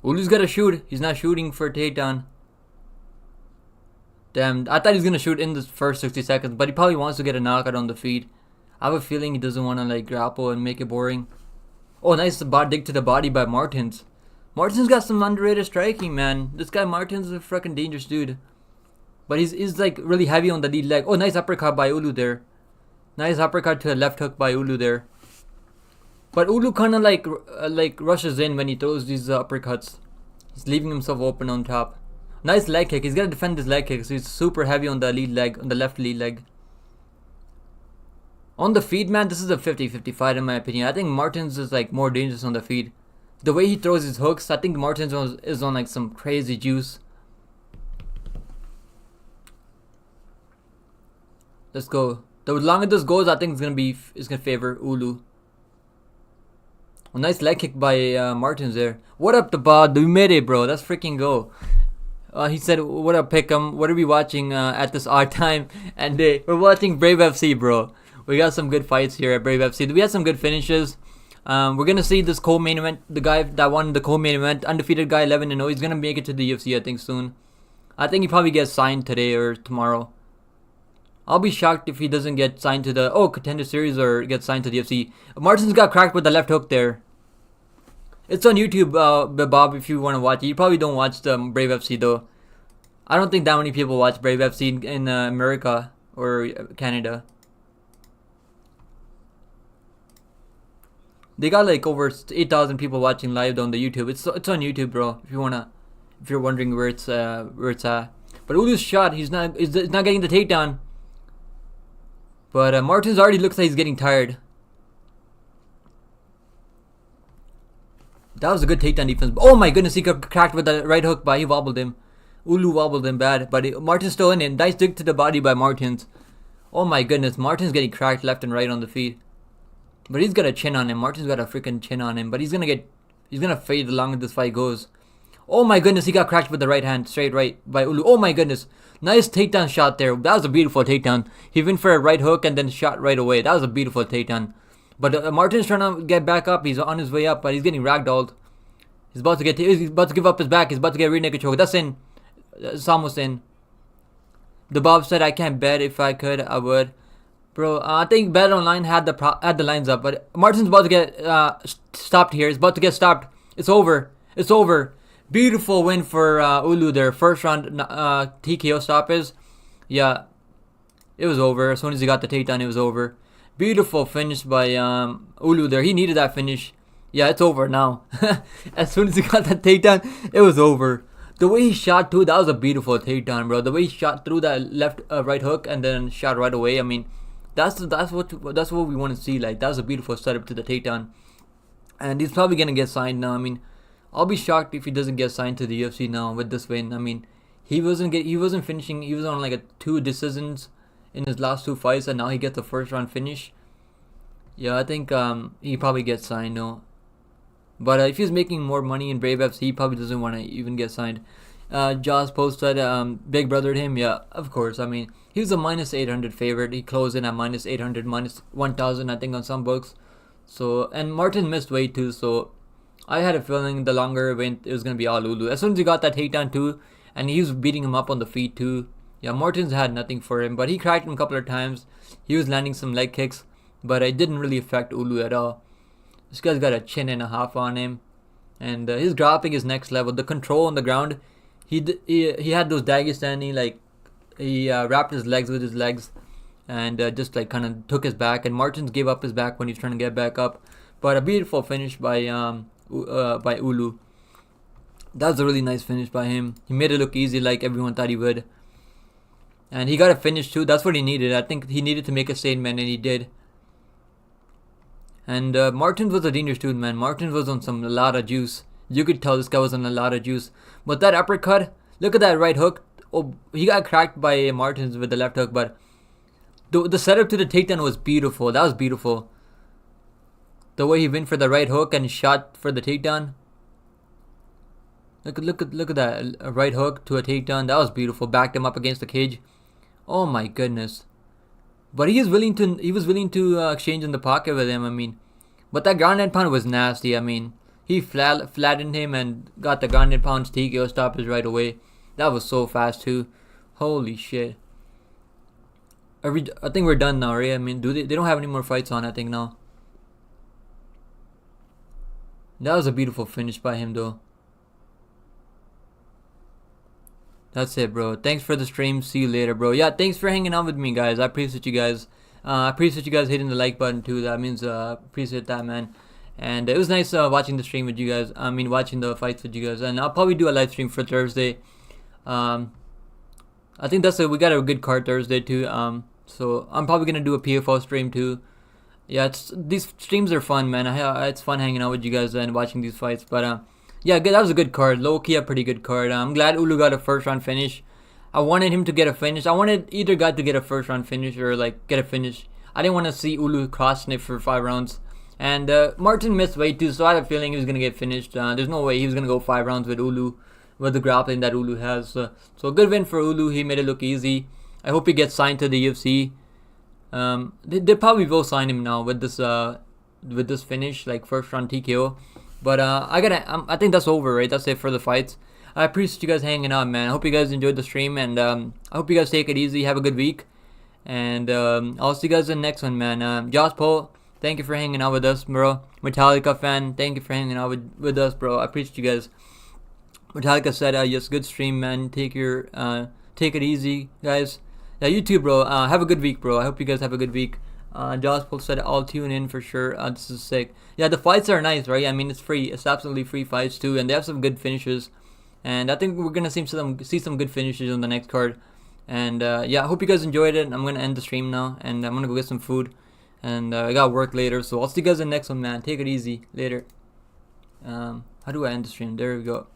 Ulu's gotta shoot. He's not shooting for a takedown. Damn, I thought he was gonna shoot in the first 60 seconds, but he probably wants to get a knockout on the feet. I have a feeling he doesn't want to grapple and make it boring. Oh, nice dig to the body by Martins. Martins got some underrated striking, man. This guy Martins is a fucking dangerous dude. But he's really heavy on the lead leg. Oh, nice uppercut by Ulu there. Nice uppercut to a left hook by Ulu there. But Ulu kind of rushes in when he throws these uppercuts. He's leaving himself open on top. Nice leg kick. He's got to defend his leg kick. So he's super heavy on the lead leg, on the left lead leg. On the feet, man, this is a 50-50 fight in my opinion. I think Martins is more dangerous on the feet. The way he throws his hooks, I think Martins is on some crazy juice. Let's go. The longer this goes, I think it's gonna favor Ulu. A nice leg kick by Martins there. What up, the bod? We made it, bro. Let's freaking go. He said, "What up, Pick'em? What are we watching at this odd time and day? We're watching Brave FC, bro. We got some good fights here at Brave FC. We had some good finishes. We're gonna see this co-main event. The guy that won the co-main event, undefeated guy, 11-0. He's gonna make it to the UFC, I think, soon. I think he probably gets signed today or tomorrow. I'll be shocked if he doesn't get signed to the Contender Series or get signed to the UFC. Martins got cracked with the left hook there. It's on YouTube, Bob, if you want to watch it. You probably don't watch the Brave FC though. I don't think that many people watch Brave FC in America or Canada. They got over 8,000 people watching live on the YouTube. It's on YouTube, bro. If you're wondering where it's at. But Ulu's shot, he's not getting the takedown. But Martins already looks like he's getting tired. That was a good takedown defense. Oh my goodness, he got cracked with the right hook, but he wobbled him. Ulu wobbled him bad, but Martins still in it. Nice dig to the body by Martins. Oh my goodness, Martins getting cracked left and right on the feet. But he's got a chin on him. Martin's got a freaking chin on him. But he's gonna fade the longer this fight goes. Oh my goodness, he got cracked with the right hand, straight right by Ulu. Oh my goodness. Nice takedown shot there. That was a beautiful takedown. He went for a right hook and then shot right away. That was a beautiful takedown. But Martin's trying to get back up. He's on his way up, but he's getting ragdolled. He's about to give up his back. He's about to get rear naked choke. That's in. It's almost in. The Bob said, I can't bet. If I could, I would. Bro, I think Bet Online had the lines up, but Martin's about to get stopped here. He's about to get stopped. It's over. It's over. Beautiful win for Ulu there. First round TKO stoppage. Yeah, it was over. As soon as he got the takedown, it was over. Beautiful finish by Ulu there. He needed that finish. Yeah, it's over now. As soon as he got that takedown, it was over. The way he shot too, that was a beautiful takedown, bro. The way he shot through that left right hook and then shot right away. I mean, that's what we want to see. Like, that was a beautiful setup to the takedown. And he's probably gonna get signed now. I mean, I'll be shocked if he doesn't get signed to the UFC now with this win. I mean, he wasn't finishing. He was on like 2 decisions in his last 2 fights, and now he gets the first round finish. Yeah, I think he probably gets signed now. But if he's making more money in Brave FC, he probably doesn't want to even get signed. Josh posted Big Brothered him. Yeah, of course. I mean, he was a minus 800 favorite. He closed in at minus 800, minus 1,000, I think, on some books. So, and Martin missed weight too. So, I had a feeling the longer it went, it was gonna be all Ulu. As soon as he got that takedown too, and he was beating him up on the feet too. Yeah, Martin's had nothing for him, but he cracked him a couple of times. He was landing some leg kicks, but it didn't really affect Ulu at all. This guy's got a chin and a half on him, and his grappling is next level. The control on the ground, he had those Dagestani, like he wrapped his legs with his legs, and just like kind of took his back. And Martins gave up his back when he was trying to get back up. But a beautiful finish by Ulu. That was a really nice finish by him. He made it look easy, like everyone thought he would. And he got a finish too. That's what he needed. I think he needed to make a statement, and he did. And Martins was a dangerous dude, man. Martins was on a lot of juice. You could tell this guy was on a lot of juice. But that uppercut, look at that right hook. Oh, he got cracked by Martins with the left hook, but the setup to the takedown was beautiful. That was beautiful. The way he went for the right hook and shot for the takedown. Look at that right hook to a takedown. That was beautiful. Backed him up against the cage. Oh my goodness. But he was willing to exchange in the pocket with him. I mean, but that ground and pound was nasty. I mean, he flattened him and got the ground and pound TKO stoppage right away. That was so fast too. Holy shit. I think we're done now, right? I mean, they don't have any more fights on, I think, now. That was a beautiful finish by him, though. That's it, bro. Thanks for the stream. See you later, bro. Yeah, thanks for hanging out with me, guys. I appreciate you guys. I appreciate you guys hitting the like button, too. That means appreciate that, man. And it was nice watching the stream with you guys. I mean, watching the fights with you guys. And I'll probably do a live stream for Thursday. I think we got a good card Thursday, too. So I'm probably going to do a PFO stream, too. Yeah, these streams are fun, man. It's fun hanging out with you guys and watching these fights. But yeah, that was a good card. Low-key, a pretty good card. I'm glad Ulu got a first-round finish. I wanted him to get a finish. I wanted either guy to get a first-round finish or like get a finish. I didn't want to see Ulu cross-sniff for 5 rounds. And Martin missed weight too, so I had a feeling he was going to get finished. There's no way he was going to go 5 rounds with Ulu, with the grappling that Ulu has. So a good win for Ulu. He made it look easy. I hope he gets signed to the UFC. They probably will sign him now with this finish, like first-round TKO. But I think that's over, right? That's it for the fights. I appreciate you guys hanging out, man. I hope you guys enjoyed the stream, and I hope you guys take it easy. Have a good week, and I'll see you guys in the next one, man. Josh Paul, thank you for hanging out with us, bro. Metallica fan, thank you for hanging out with us, bro. I appreciate you guys. Metallica said, yes, good stream, man. Take it easy, guys. Yeah, you too, bro. Have a good week, bro. I hope you guys have a good week. Josh Paul said, I'll tune in for sure. This is sick. Yeah, the fights are nice, right? I mean, it's free. It's absolutely free fights too, and they have some good finishes. And I think we're gonna see some good finishes on the next card. And yeah, I hope you guys enjoyed it. I'm gonna end the stream now, and I'm gonna go get some food. And I got work later, so I'll see you guys in the next one, man. Take it easy. Later. How do I end the stream? There we go.